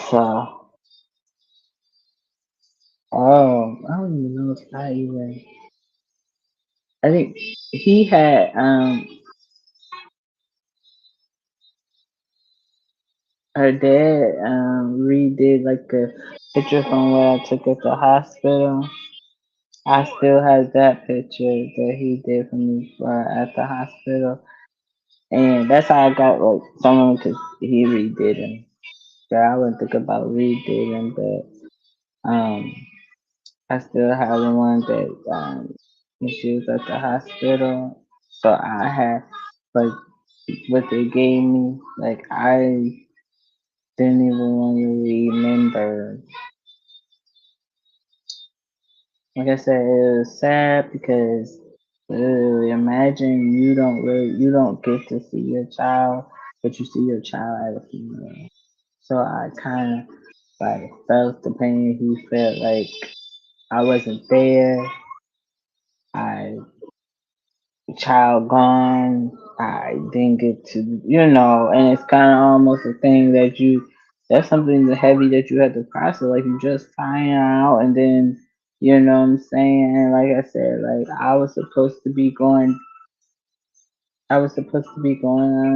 so, I don't even know if I think he had, her dad, redid like a picture from where I took at the hospital. I still have that picture that he did for me at the hospital. And that's how I got like someone because he redid them. So I wouldn't think about redid them, but I still have the one that when she was at the hospital. So I had like what they gave me. Like I didn't even want to remember. Like I said, it was sad because imagine you don't get to see your child, but you see your child at a funeral. So I kind of like felt the pain he felt. Like I wasn't there. I child gone. I didn't get to, and it's kind of almost a thing that that's something heavy that you have to process. Like you just find out, and then you know what I'm saying. And like I said, like I was supposed to be going on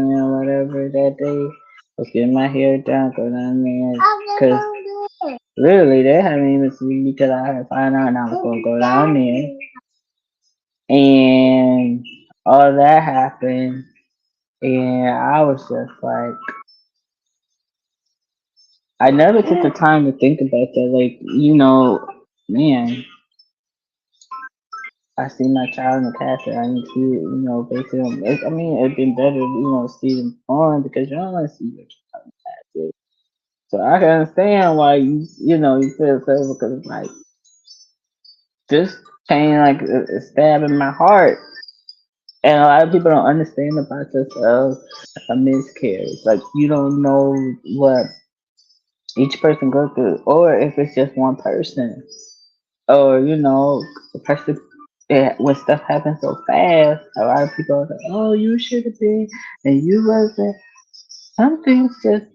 there or whatever that day. I was getting my hair done, go down there, because literally they hadn't even seen me because I had to find out and I was gonna go down there, and all that happened, and I was just like, I never took the time to think about that. Like, man, I see my child in the casket. I need to, basically, I mean, it'd been better, see them born because you don't want to see your child in the casket. So I can understand why you feel so because it's like this pain, like a stab in my heart. And a lot of people don't understand the process of a miscarriage. Like you don't know what each person goes through, or if it's just one person, or the person. When stuff happens so fast, a lot of people are like, "Oh, you should have been, and you wasn't." Some things just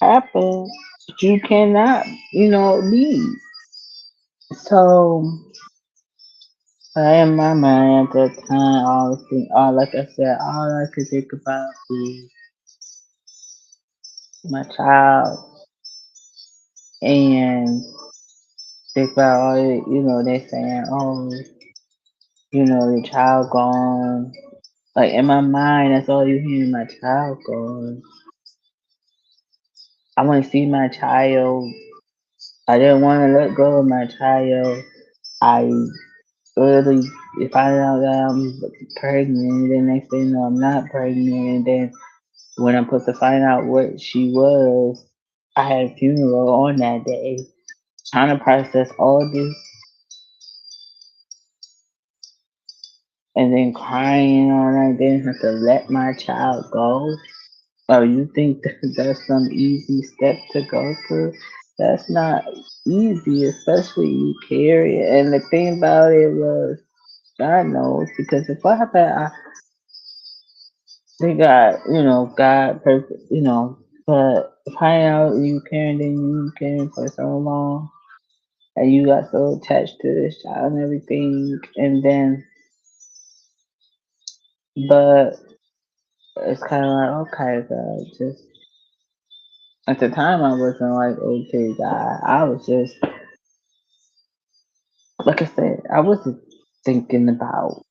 happen that you cannot, leave. So, in my mind at that time, all like I said, all I could think about was my child and think about all the, they saying, oh, your child gone. Like in my mind, that's all you hear, my child gone. I want to see my child. I didn't want to let go of my child. I early find out that I'm pregnant, and then next thing you know, I'm not pregnant, and then when I'm supposed to find out what she was, I had a funeral on that day. Trying to process all this and then crying all night, then have to let my child go. Oh, you think that's some easy step to go through? That's not easy, especially you carry it. And the thing about it was, God knows, because if what happened, they got, God perfect, but finding out you carrying, then you carrying for so long, and you got so attached to this child and everything, and then, but it's kind of like, okay, God, just at the time I wasn't like, okay, God, I was just, like I said, I wasn't thinking about,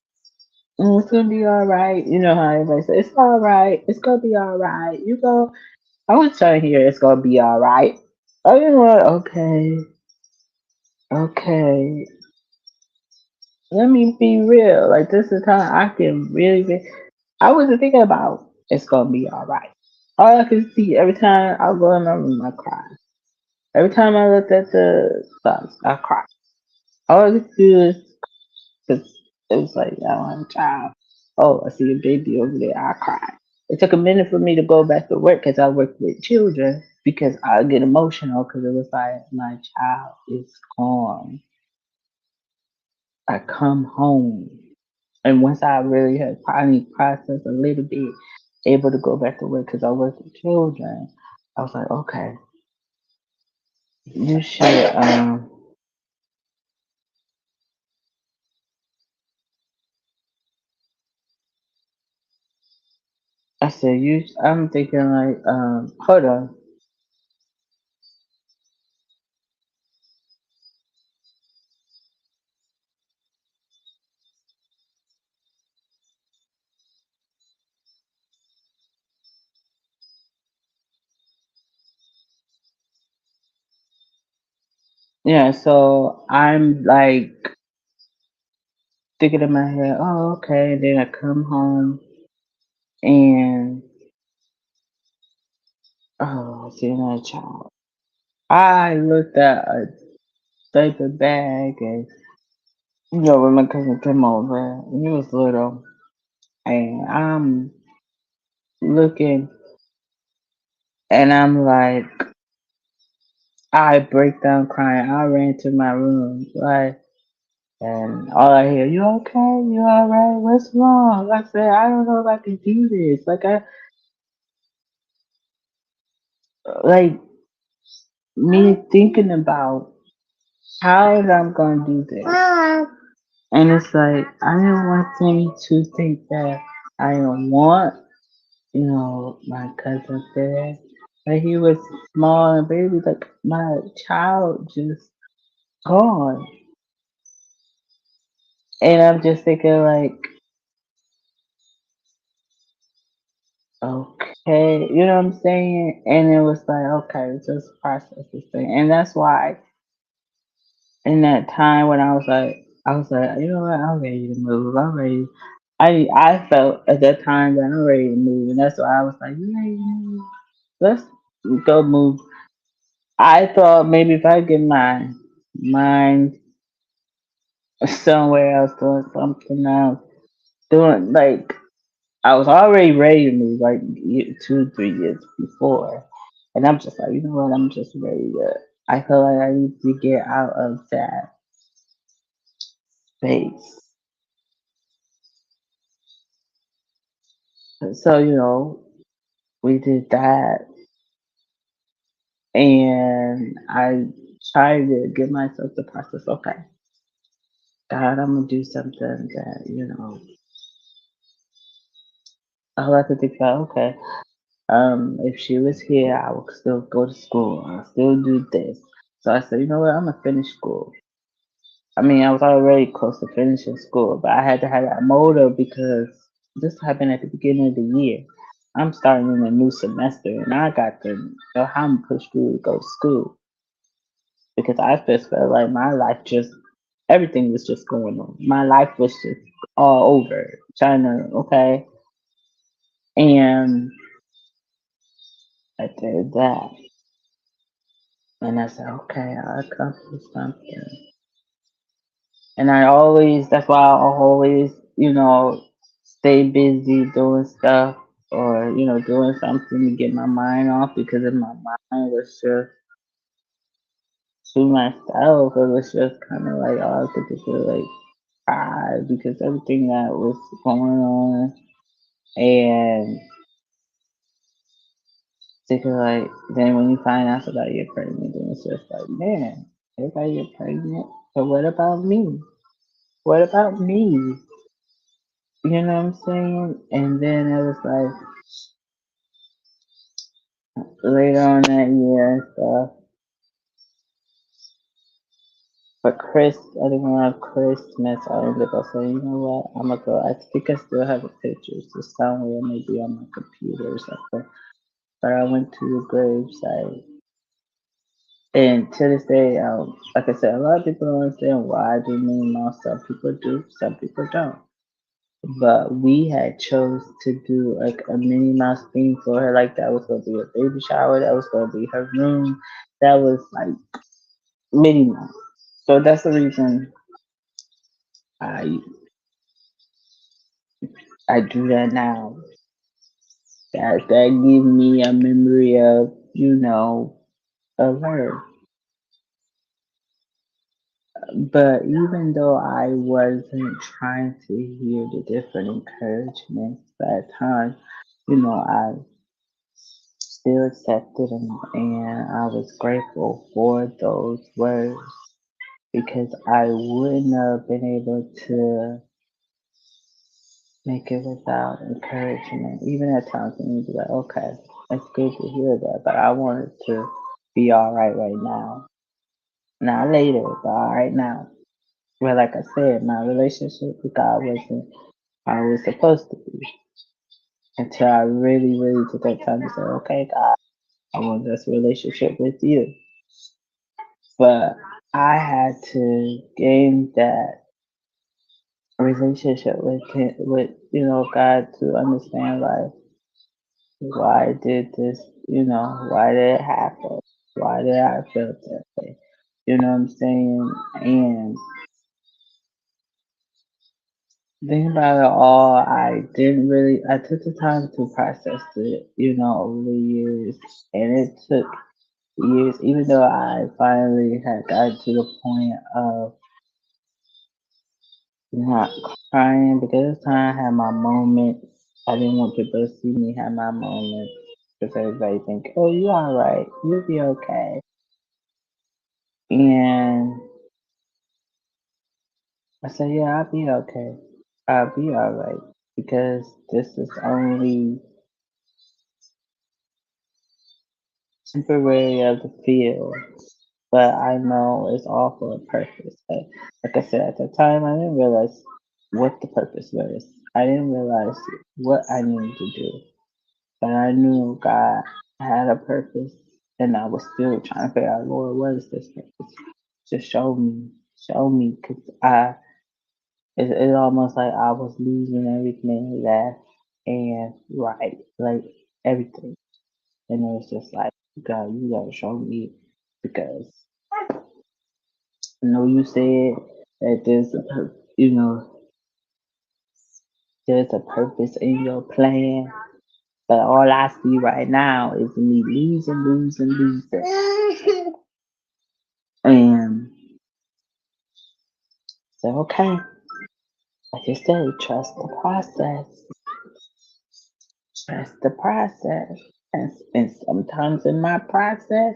it's gonna be all right. You know how everybody says, it's all right, it's gonna be all right. I was trying to hear it's gonna be all right. I didn't want, okay, okay. let me be real. Like this is how I can really be. I wasn't thinking about it's gonna be all right. All I can see every time I go in my room, I cry. Every time I looked at the stars, I cry. All I could do is because it was like I don't have a child. Oh, I see a baby over there. I cry. It took a minute for me to go back to work because I work with children because I get emotional because it was like my child is gone. I come home. And once I really had finally processed a little bit, able to go back to work because I work with children, I was like, okay, you should. I said, you. I'm thinking like, hold on. Yeah, so I'm like thinking in my head, oh, okay. Then I come home and oh, I see another child. I looked at a paper bag and when my cousin came over, and he was little, and I'm looking and I'm like, I break down crying. I ran to my room, right? And all I hear, you okay? You alright? What's wrong? I said, I don't know if I can do this. Like me thinking about how I'm gonna do this. And it's like, I didn't want them to think that I don't want, my cousin there. Like he was small and baby, like my child just gone. And I'm just thinking like, okay, you know what I'm saying? And it was like, okay, just process this thing. And that's why in that time when I was like, you know what, I'm ready to move. I'm ready. I felt at that time that I'm ready to move, and that's why I was like, you ready to move? Let's go move. I thought maybe if I get my mind somewhere else, doing something else, doing like I was already ready to move like 2, 3 years before, and I'm just like, you know what? I'm just ready to. I feel like I need to get out of that space. So we did that, and I tried to get myself to process. Okay, God, I'm gonna do something that all I could think about. Okay, if she was here, I would still go to school. I'll still do this. So I said, you know what? I'm gonna finish school. I mean, I was already close to finishing school, but I had to have that motive because this happened at the beginning of the year. I'm starting in a new semester, and I got to know how I'm push through to go to school because I just felt like my life just everything was just going on. My life was just all over China, okay, and I did that, and I said, okay, I accomplished something. And that's why I always, stay busy doing stuff or, doing something to get my mind off because if my mind was just to myself, it was just kind of like all I could just feel like cry because everything that was going on and thinking like, then when you find out about you're pregnant, then it's just like, man, everybody get pregnant, but what about me? What about me? You know what I'm saying? And then it was like later on that year and stuff. But I didn't want to have Christmas. I ended up saying, you know what? I'm gonna go. I think I still have a picture. So somewhere, maybe on my computer or something. But I went to the gravesite And to this day, like I said, a lot of people don't understand why I do Minnie Mouse. Some people do, some people don't. But we had chose to do like a Minnie Mouse theme for her. Like that was gonna be a baby shower. That was gonna be her room. That was like Minnie Mouse. So that's the reason I I do that now. That give me a memory of of her. But even though I wasn't trying to hear the different encouragements at times, I still accepted them and I was grateful for those words because I wouldn't have been able to make it without encouragement. Even at times when you'd be like, okay, it's good to hear that, but I wanted to be all right now. Not later, but all right now. Well, like I said, my relationship with God wasn't how it was supposed to be until I really, really took that time to say, okay, God, I want this relationship with you. But I had to gain that relationship with God to understand like why did this, why did it happen? Why did I feel that way? You know what I'm saying? And think about it all, I took the time to process it, over the years. And it took years, even though I finally had gotten to the point of not crying, because this time I had my moments. I didn't want people to see me have my moments. Because everybody think, oh, you alright, you'll be okay. And I said, yeah, I'll be okay. I'll be alright. Because this is only temporary of the feel, but I know it's all for a purpose. But like I said, at the time, I didn't realize what the purpose was. I didn't realize what I needed to do, but I knew God had a purpose, and I was still trying to figure out, Lord, what is this purpose? Just show me, because it's almost like I was losing everything left and right, like everything. And it was just like, God, you gotta show me because I know you said that there's a purpose in your plan, but all I see right now is me losing, losing, losing. And so, okay, like I said, trust the process. Trust the process. And sometimes in my process,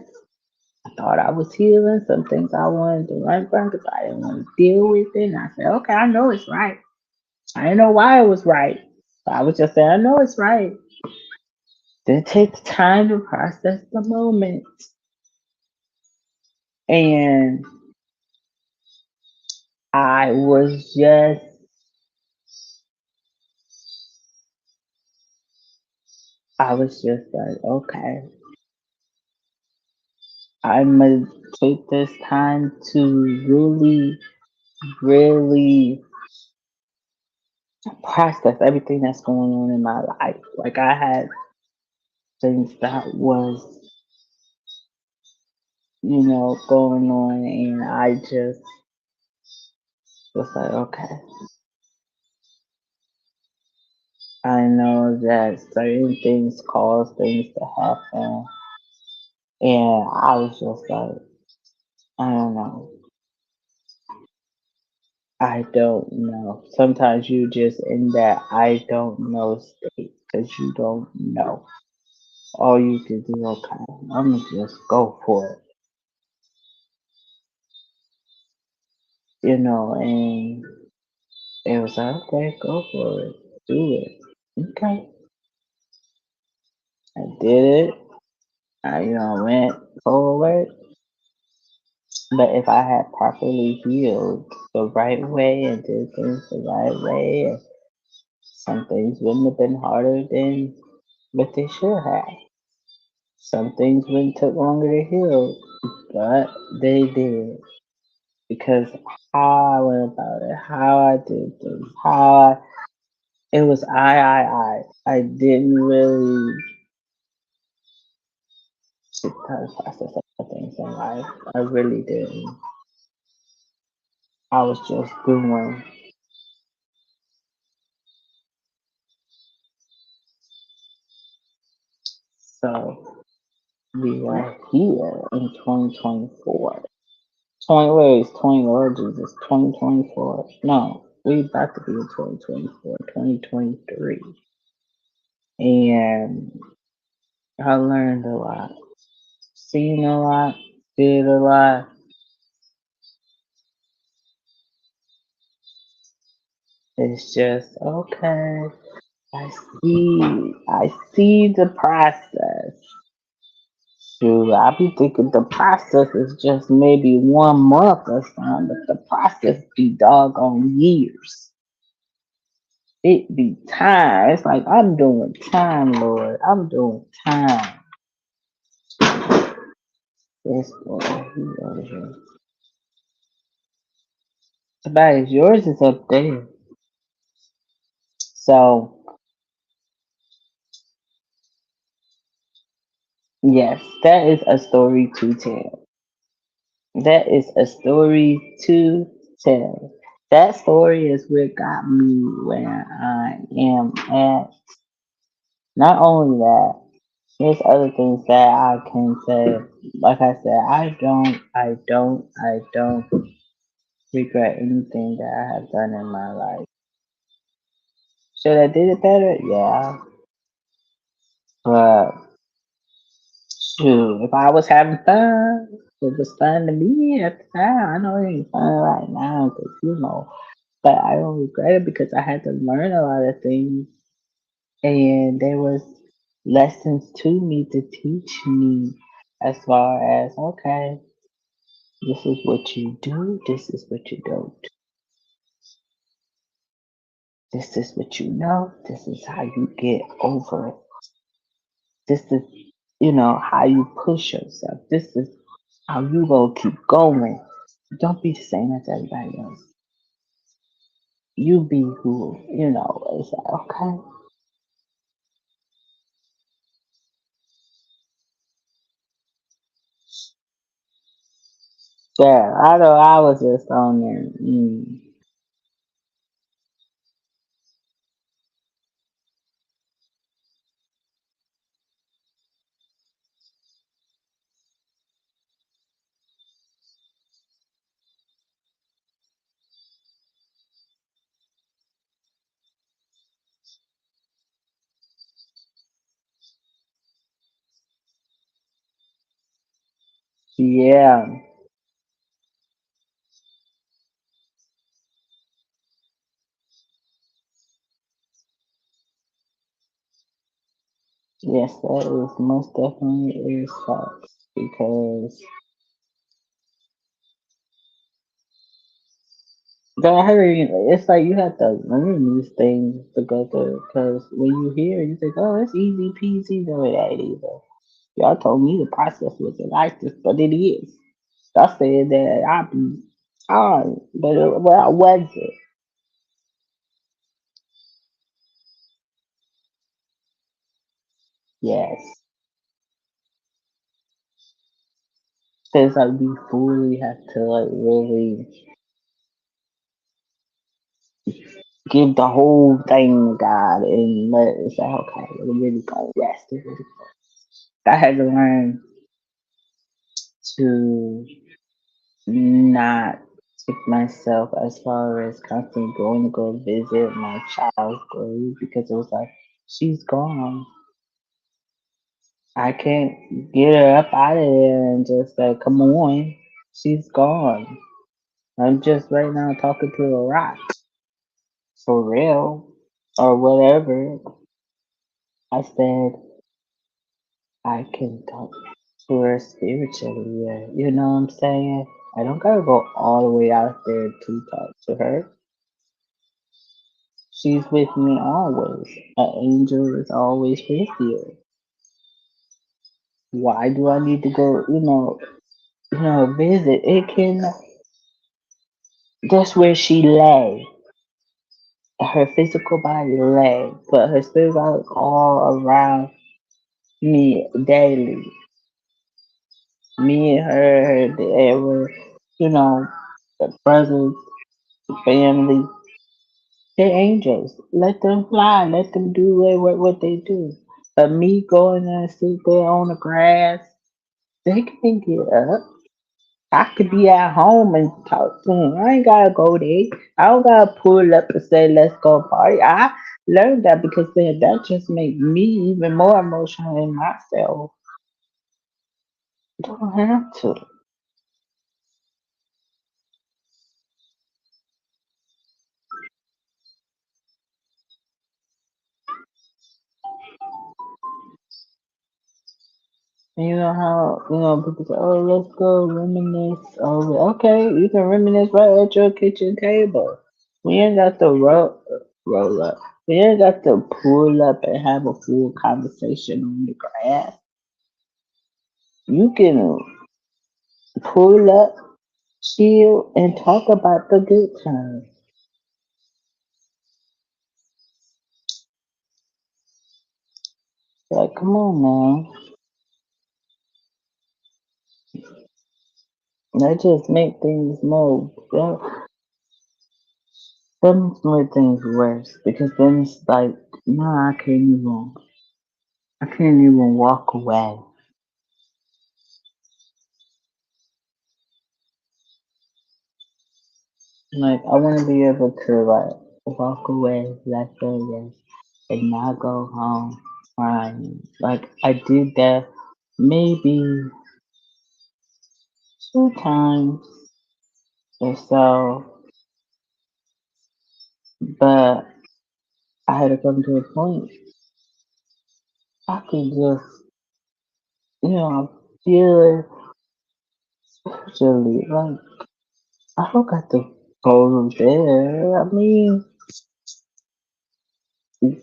I thought I was healing. Some things I wanted to run from because I didn't want to deal with it. And I said, okay, I know it's right. I didn't know why it was right. But I was just saying, I know it's right. Then it takes time to process the moment. And I was just, I was just like, okay, I must take this time to really, really process everything that's going on in my life. Like I had things that was, going on, and I just was like, okay, I know that certain things cause things to happen, and I was just like, I don't know. I don't know. Sometimes you just in that I don't know state because you don't know. All you can do, okay, I'm gonna just go for it, and it was like, okay, go for it, do it. Okay, I did it. I went forward. But if I had properly healed the right way and did things the right way, some things wouldn't have been harder than what they should have. Some things wouldn't took longer to heal, but they did because how I went about it, how I did things, it was I didn't really sit down and process of things in life. I really didn't. I was just doing. So we are here in 2024. 20, wait, it's 20, Lord Jesus, 2024. No, we about to be in 2024, 2023. And I learned a lot, seen a lot, did a lot. It's just, okay, I see the process. Shoot, I be thinking the process is just maybe 1 month or something, but the process be doggone years. It be time. It's like I'm doing time, Lord. I'm doing time. This boy, he over here. Tobias, yours is up there. So yes, that is a story to tell. That is a story to tell. That story is what got me where I am at. Not only that, there's other things that I can say. Like I said, I don't regret anything that I have done in my life. Should I did it better? Yeah. But shoot, if I was having fun, it was fun to me at the time. I know it ain't fun right now, cause but I don't regret it because I had to learn a lot of things, and there was lessons to me to teach me as far as okay, this is what you do, this is what you don't. This is what you know, this is how you get over it. This is, how you push yourself. This is how you gonna keep going. Don't be the same as everybody else. You be who, it's like, okay. Yeah, I know I was just on there. Yeah, yes, that is most definitely is facts because God heard it's like you have to learn these things to go through because when you hear it, you think, oh, it's easy peasy. No, it ain't either. Y'all told me the process wasn't like this, but it is. I said that I'd be fine, but well, was it? Yes. Because like we fully have to like really give the whole thing to God and let it say, okay, we're really gonna rest it. I had to learn to not take myself as far as constantly going to go visit my child's grave because it was like she's gone. I can't get her up out of there and just like, come on, she's gone. I'm just right now talking to a rock for real or whatever. I said I can talk to her spiritually. Yeah. You know what I'm saying? I don't gotta go all the way out there to talk to her. She's with me always. An angel is always with you. Why do I need to go, visit? It can, that's where she lay. Her physical body lay, but her spirit body was all around me daily. Me and her, they were, you know, the brothers, family, they're angels. Let them fly. Let them do what they do. But me going there and sit there on the grass, they can't get up. I could be at home and talk to him. I ain't gotta go there. I don't gotta pull up and say, let's go party. I learned that because then that just made me even more emotional in myself. Don't have to. And you know how, people say, oh, let's go reminisce over. Okay, you can reminisce right at your kitchen table. We ain't got to roll up. We ain't got to pull up and have a full conversation on the grass. You can pull up, chill, and talk about the good times. Like, come on, man. That just make things more. That makes more things worse because then it's like, no, I can't even walk away. Like, I want to be able to like walk away like that and not go home crying. Like I did that maybe 2 times or so, but I had to come to a point I could just, feel it spiritually. Like I don't got to go there. I mean,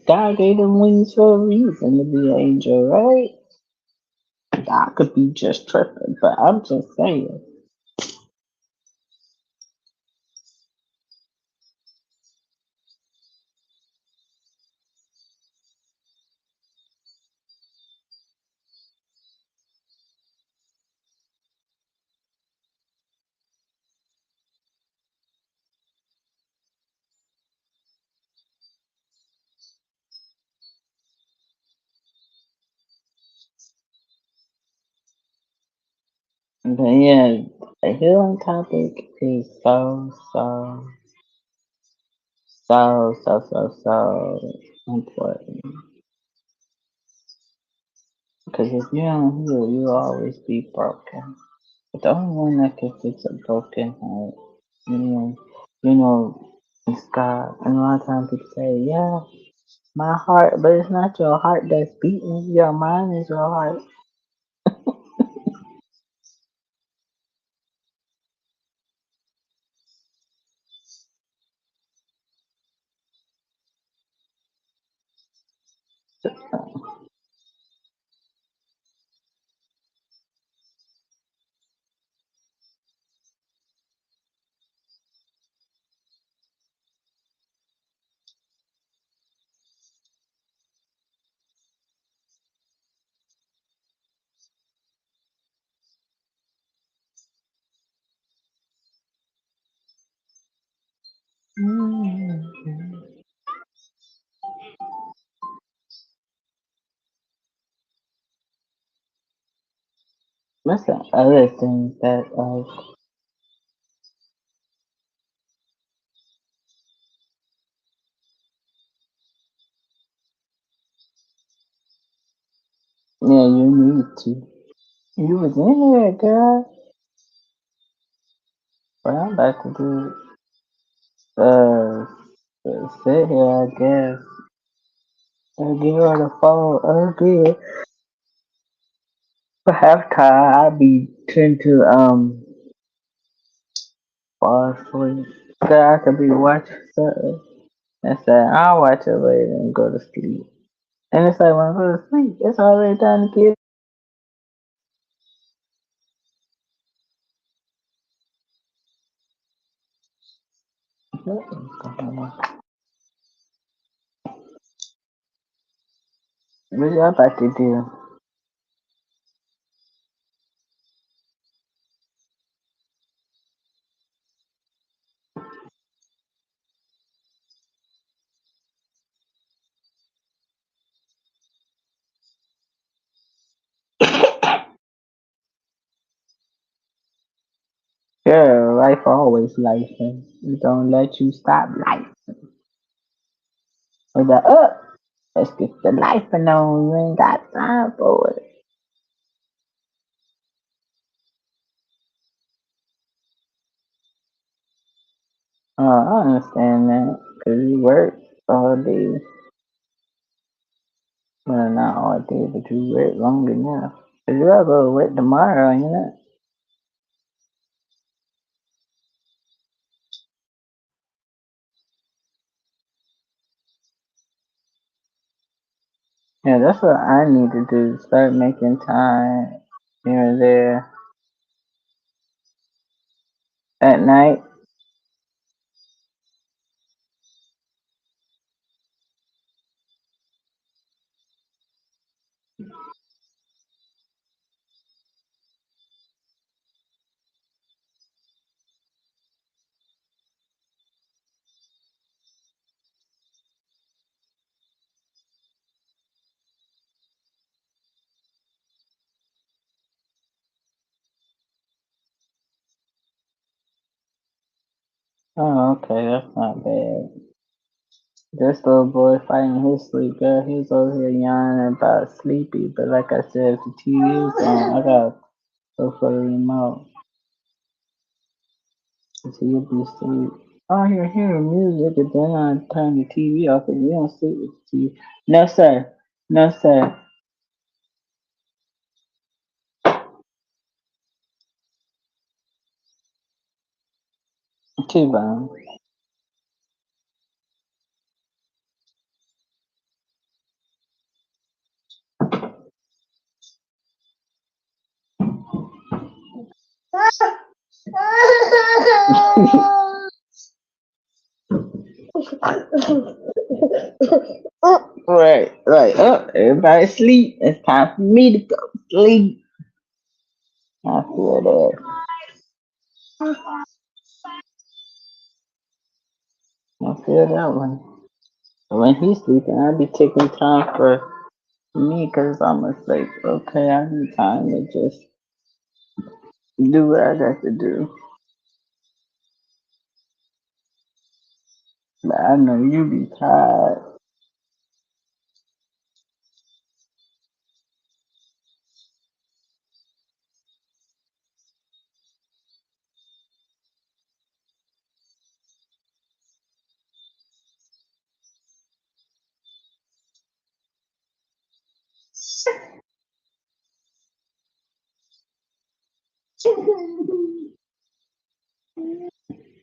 God gave them wings for a reason to be an angel, right? I could be just tripping, but I'm just saying. But yeah, the healing topic is so important. Because if you don't heal, you'll always be broken. But the only one that can fix a broken heart, you know, is God. And a lot of times people say, yeah, my heart, but it's not your heart that's beating. Your mind is your heart. Mhm. That's the other thing that, yeah, you need to. You was in there, girl. What I'm about to do, uh, sit here, I guess. And give her the phone again. For halftime, I be tend to, fall asleep. So I could be watching something and say, I'll watch it later and go to sleep. And it's like when I go to sleep, it's already time to get What y'all about to do? Girl, life always life, and it don't let you stop life. We're like, let's get the life and on. You ain't got time for it. I understand that, cause you work all day. Well, not all day, but you work long enough. Cause you gotta go to work tomorrow, you know? Yeah, that's what I need to do. Start making time here and there at night. Oh, okay, that's not bad. This little boy fighting his sleep, girl. He's over here yawning about sleepy, but like I said, if the TV is on, I gotta go for the remote. So he'll be asleep. Oh, you're hearing music, and then I turn the TV off, and you don't sleep with the TV. No, sir. No, sir. T-Bone. Right, right. Oh, everybody sleep. It's time for me to go sleep. I feel that. I feel that one. When he's sleeping, I be taking time for me because I'm just like, okay, I need time to just do what I got to do. But I know you be tired.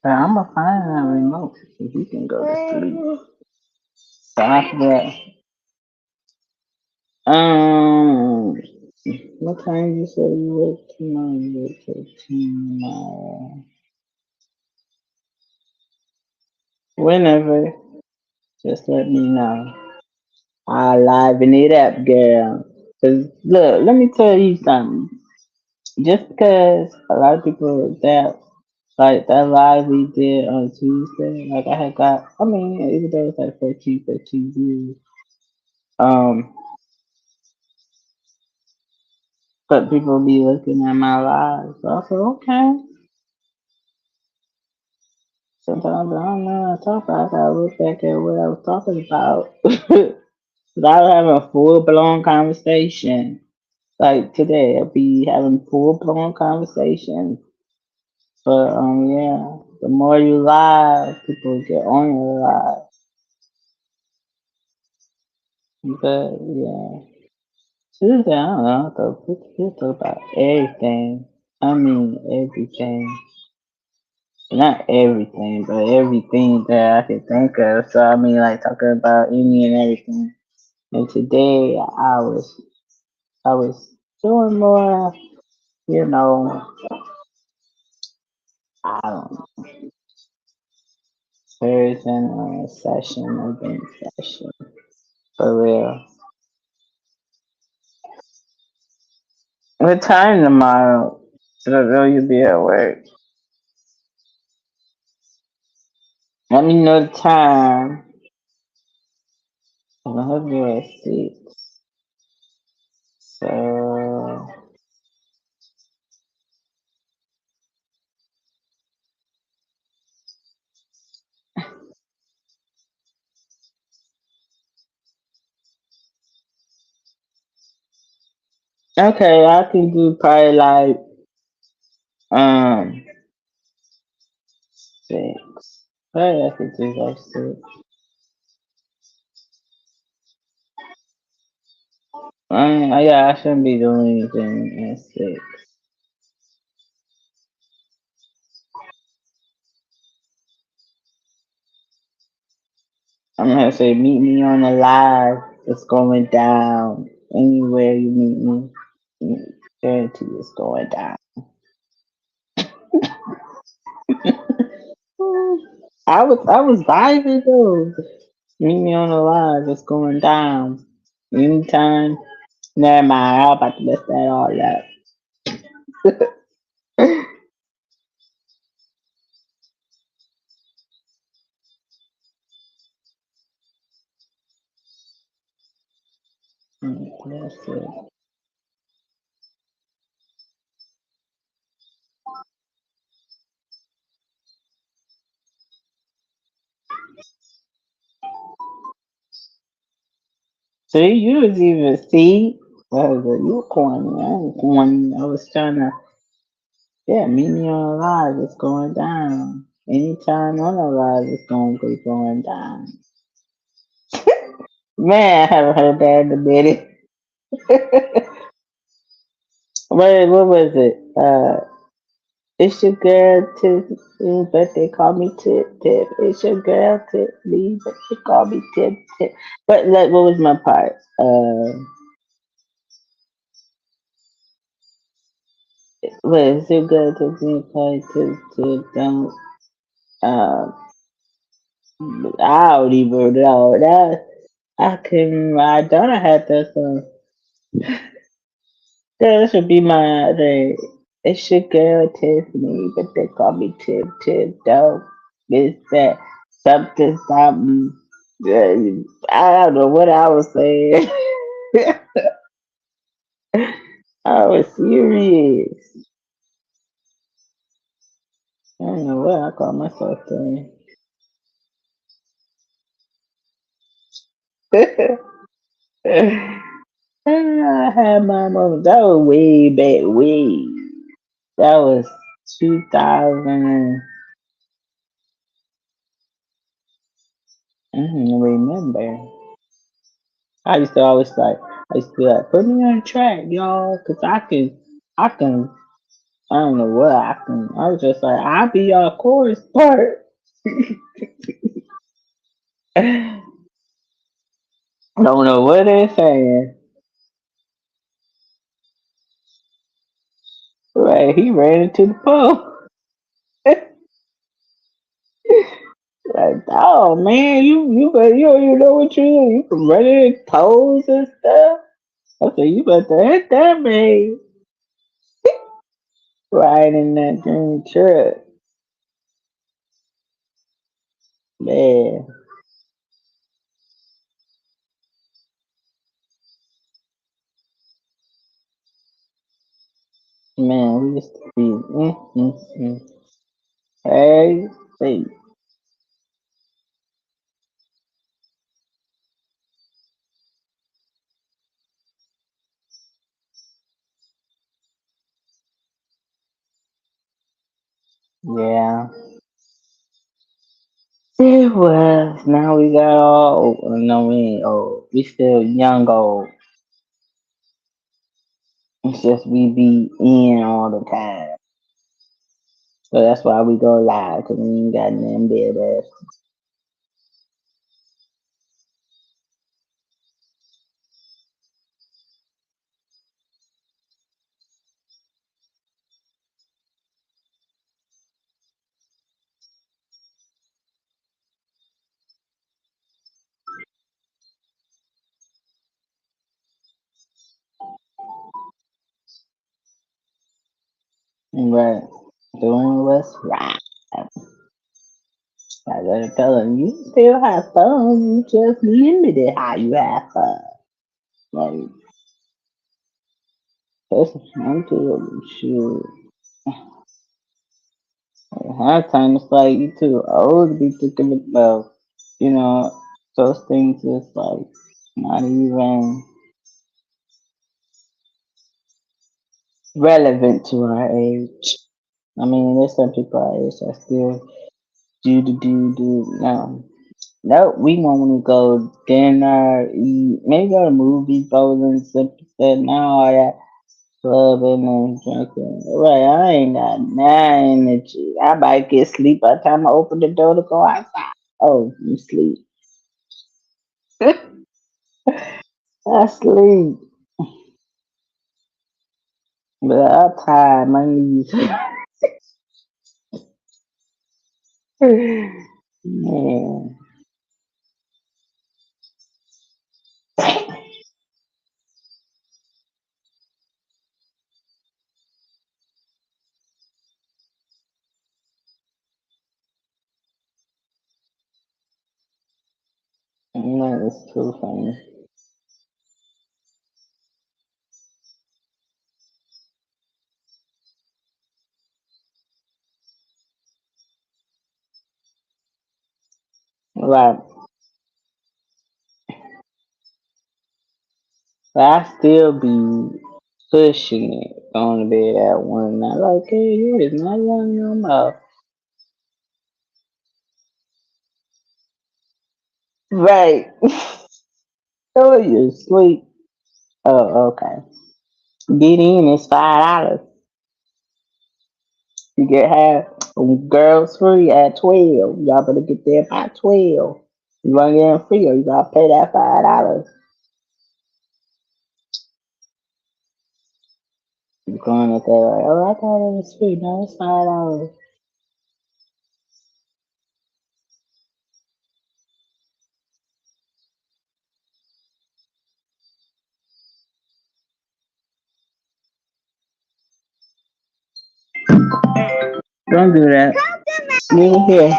But I'm gonna find that remote so he can go to sleep. So after that, um, what time you said you work tomorrow? You work till tomorrow. Whenever, just let me know. I'll liven it up, girl. Cause look, let me tell you something. Just because a lot of people that like that live we did on Tuesday, like I had got, I mean, even though it's like 14 views, um, but people be looking at my live. So I said, okay. Sometimes I don't know what I talk about. I gotta look back at what I was talking about. 'Cause I was having a full blown conversation. Like today, I'll be having full blown conversation. But yeah, the more you lie, people get on your lie. But yeah, Tuesday, I don't know. Though people talk about everything. I mean everything. Not everything, but everything that I could think of. So I mean, like talking about any and everything. And today, I was doing more. You know, I don't version or session, event session. For real. What time tomorrow? So I know you'll be at work. Let me know the time. I hope you're at 6. So, okay, I can do probably like, um, 6. Probably I could do like 6. Yeah, I shouldn't be doing anything at 6. I'm gonna say, meet me on the live. It's going down. Anywhere you meet me, guarantee it's going down. I was vibing though. Meet me on the live. It's going down. Anytime. Never mind. I'm about to mess that all up. That's it. See, you was even see. That was a you corny. I was corny. I was trying to. Yeah, meet me on the live. It's going down. Anytime on the live, it's going to be going down. Man, I haven't heard that in a minute. What was it? It's your girl Tiffany, but they call me Tip Tip. It's your girl Tiffany, but they call me Tip Tip. But like, what was my part? What is your girl Tiffany? Call to don't. Uh, I don't even know that. I can. I don't have that song. That should be my other. It's your girl Tiffany, but they call me Tip Tip. Don't. It's that something something. I don't know what I was saying. I was serious. I don't know what I call myself saying. I had my moment. That was way back, way. That was 2000. I don't even remember. I used to always like, I used to be like, put me on track, y'all, cause I can, I don't know what I can. I was just like, I'll be your chorus part. Don't know what they're saying. Right, he ran into the pole. Like, oh man, you don't even know what you can run in poles and stuff. I said, you better hit that man riding that green truck. Man, man, we used to be hey, hey, yeah. It was. Now we got all no we ain't old. We still young old. It's just we be in all the time. So that's why we go live, cause we ain't got nothing better. Right. Doing what's right. I gotta tell him, you still have fun. You just limited how you have fun. Like, that's I'm too shoot. Half time it's like you too old to be thinking about, you know, those things is like not even relevant to our age. I mean, there's some people our age that still do. No, no, we want to go dinner, eat, maybe go to movies, bowling, simple stuff. Now all that clubbing and drinking. Right, I ain't got no energy. I might get sleep by the time I open the door to go outside. Oh, you sleep. I sleep. But I'm tired, my knees. Man, man, it's too funny. Like, I still be pushing it on the bed at one night. Like, hey, you is not young no more. Right. Oh, you sleep. Oh, okay. Get in is $5. You get half girls free at 12. Y'all better get there by 12. You want to get in free or you gotta pay that $5. You going up there like, oh, I thought it was free. No, it's $5. Don't do that. Leave it here.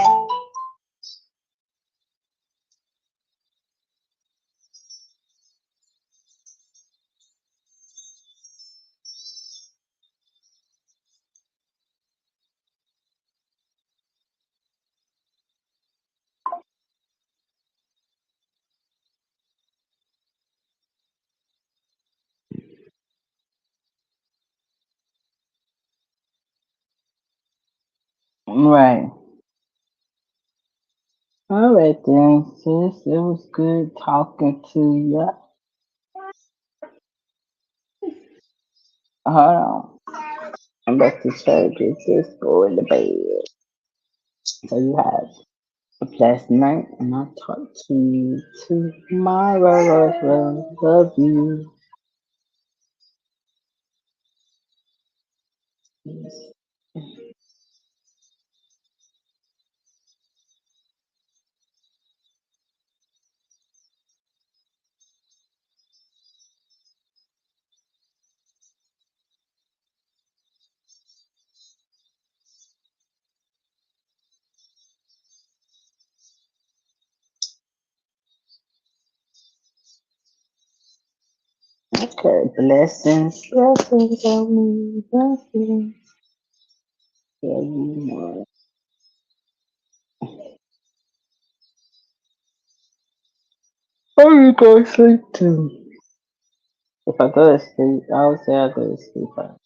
Right. All right then, sis. It was good talking to you. Hold on. I'm back to church. It's just going to bed. So you have a blessed night, and I'll talk to you tomorrow. Love you. Okay, blessings on me, blessings. Yeah, you know. Oh, you go to sleep too. If I go to sleep, I would say I go to sleep at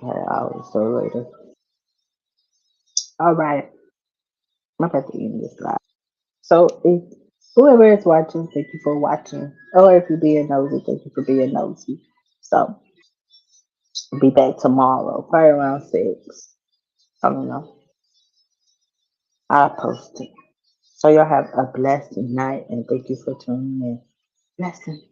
like hours so later. All right, I'm about to end this live. So if whoever is watching, thank you for watching. Or if you're being nosy, thank you for being nosy. So be back tomorrow, probably around 6. I don't know. I'll post it. So y'all have a blessed night and thank you for tuning in. Blessings.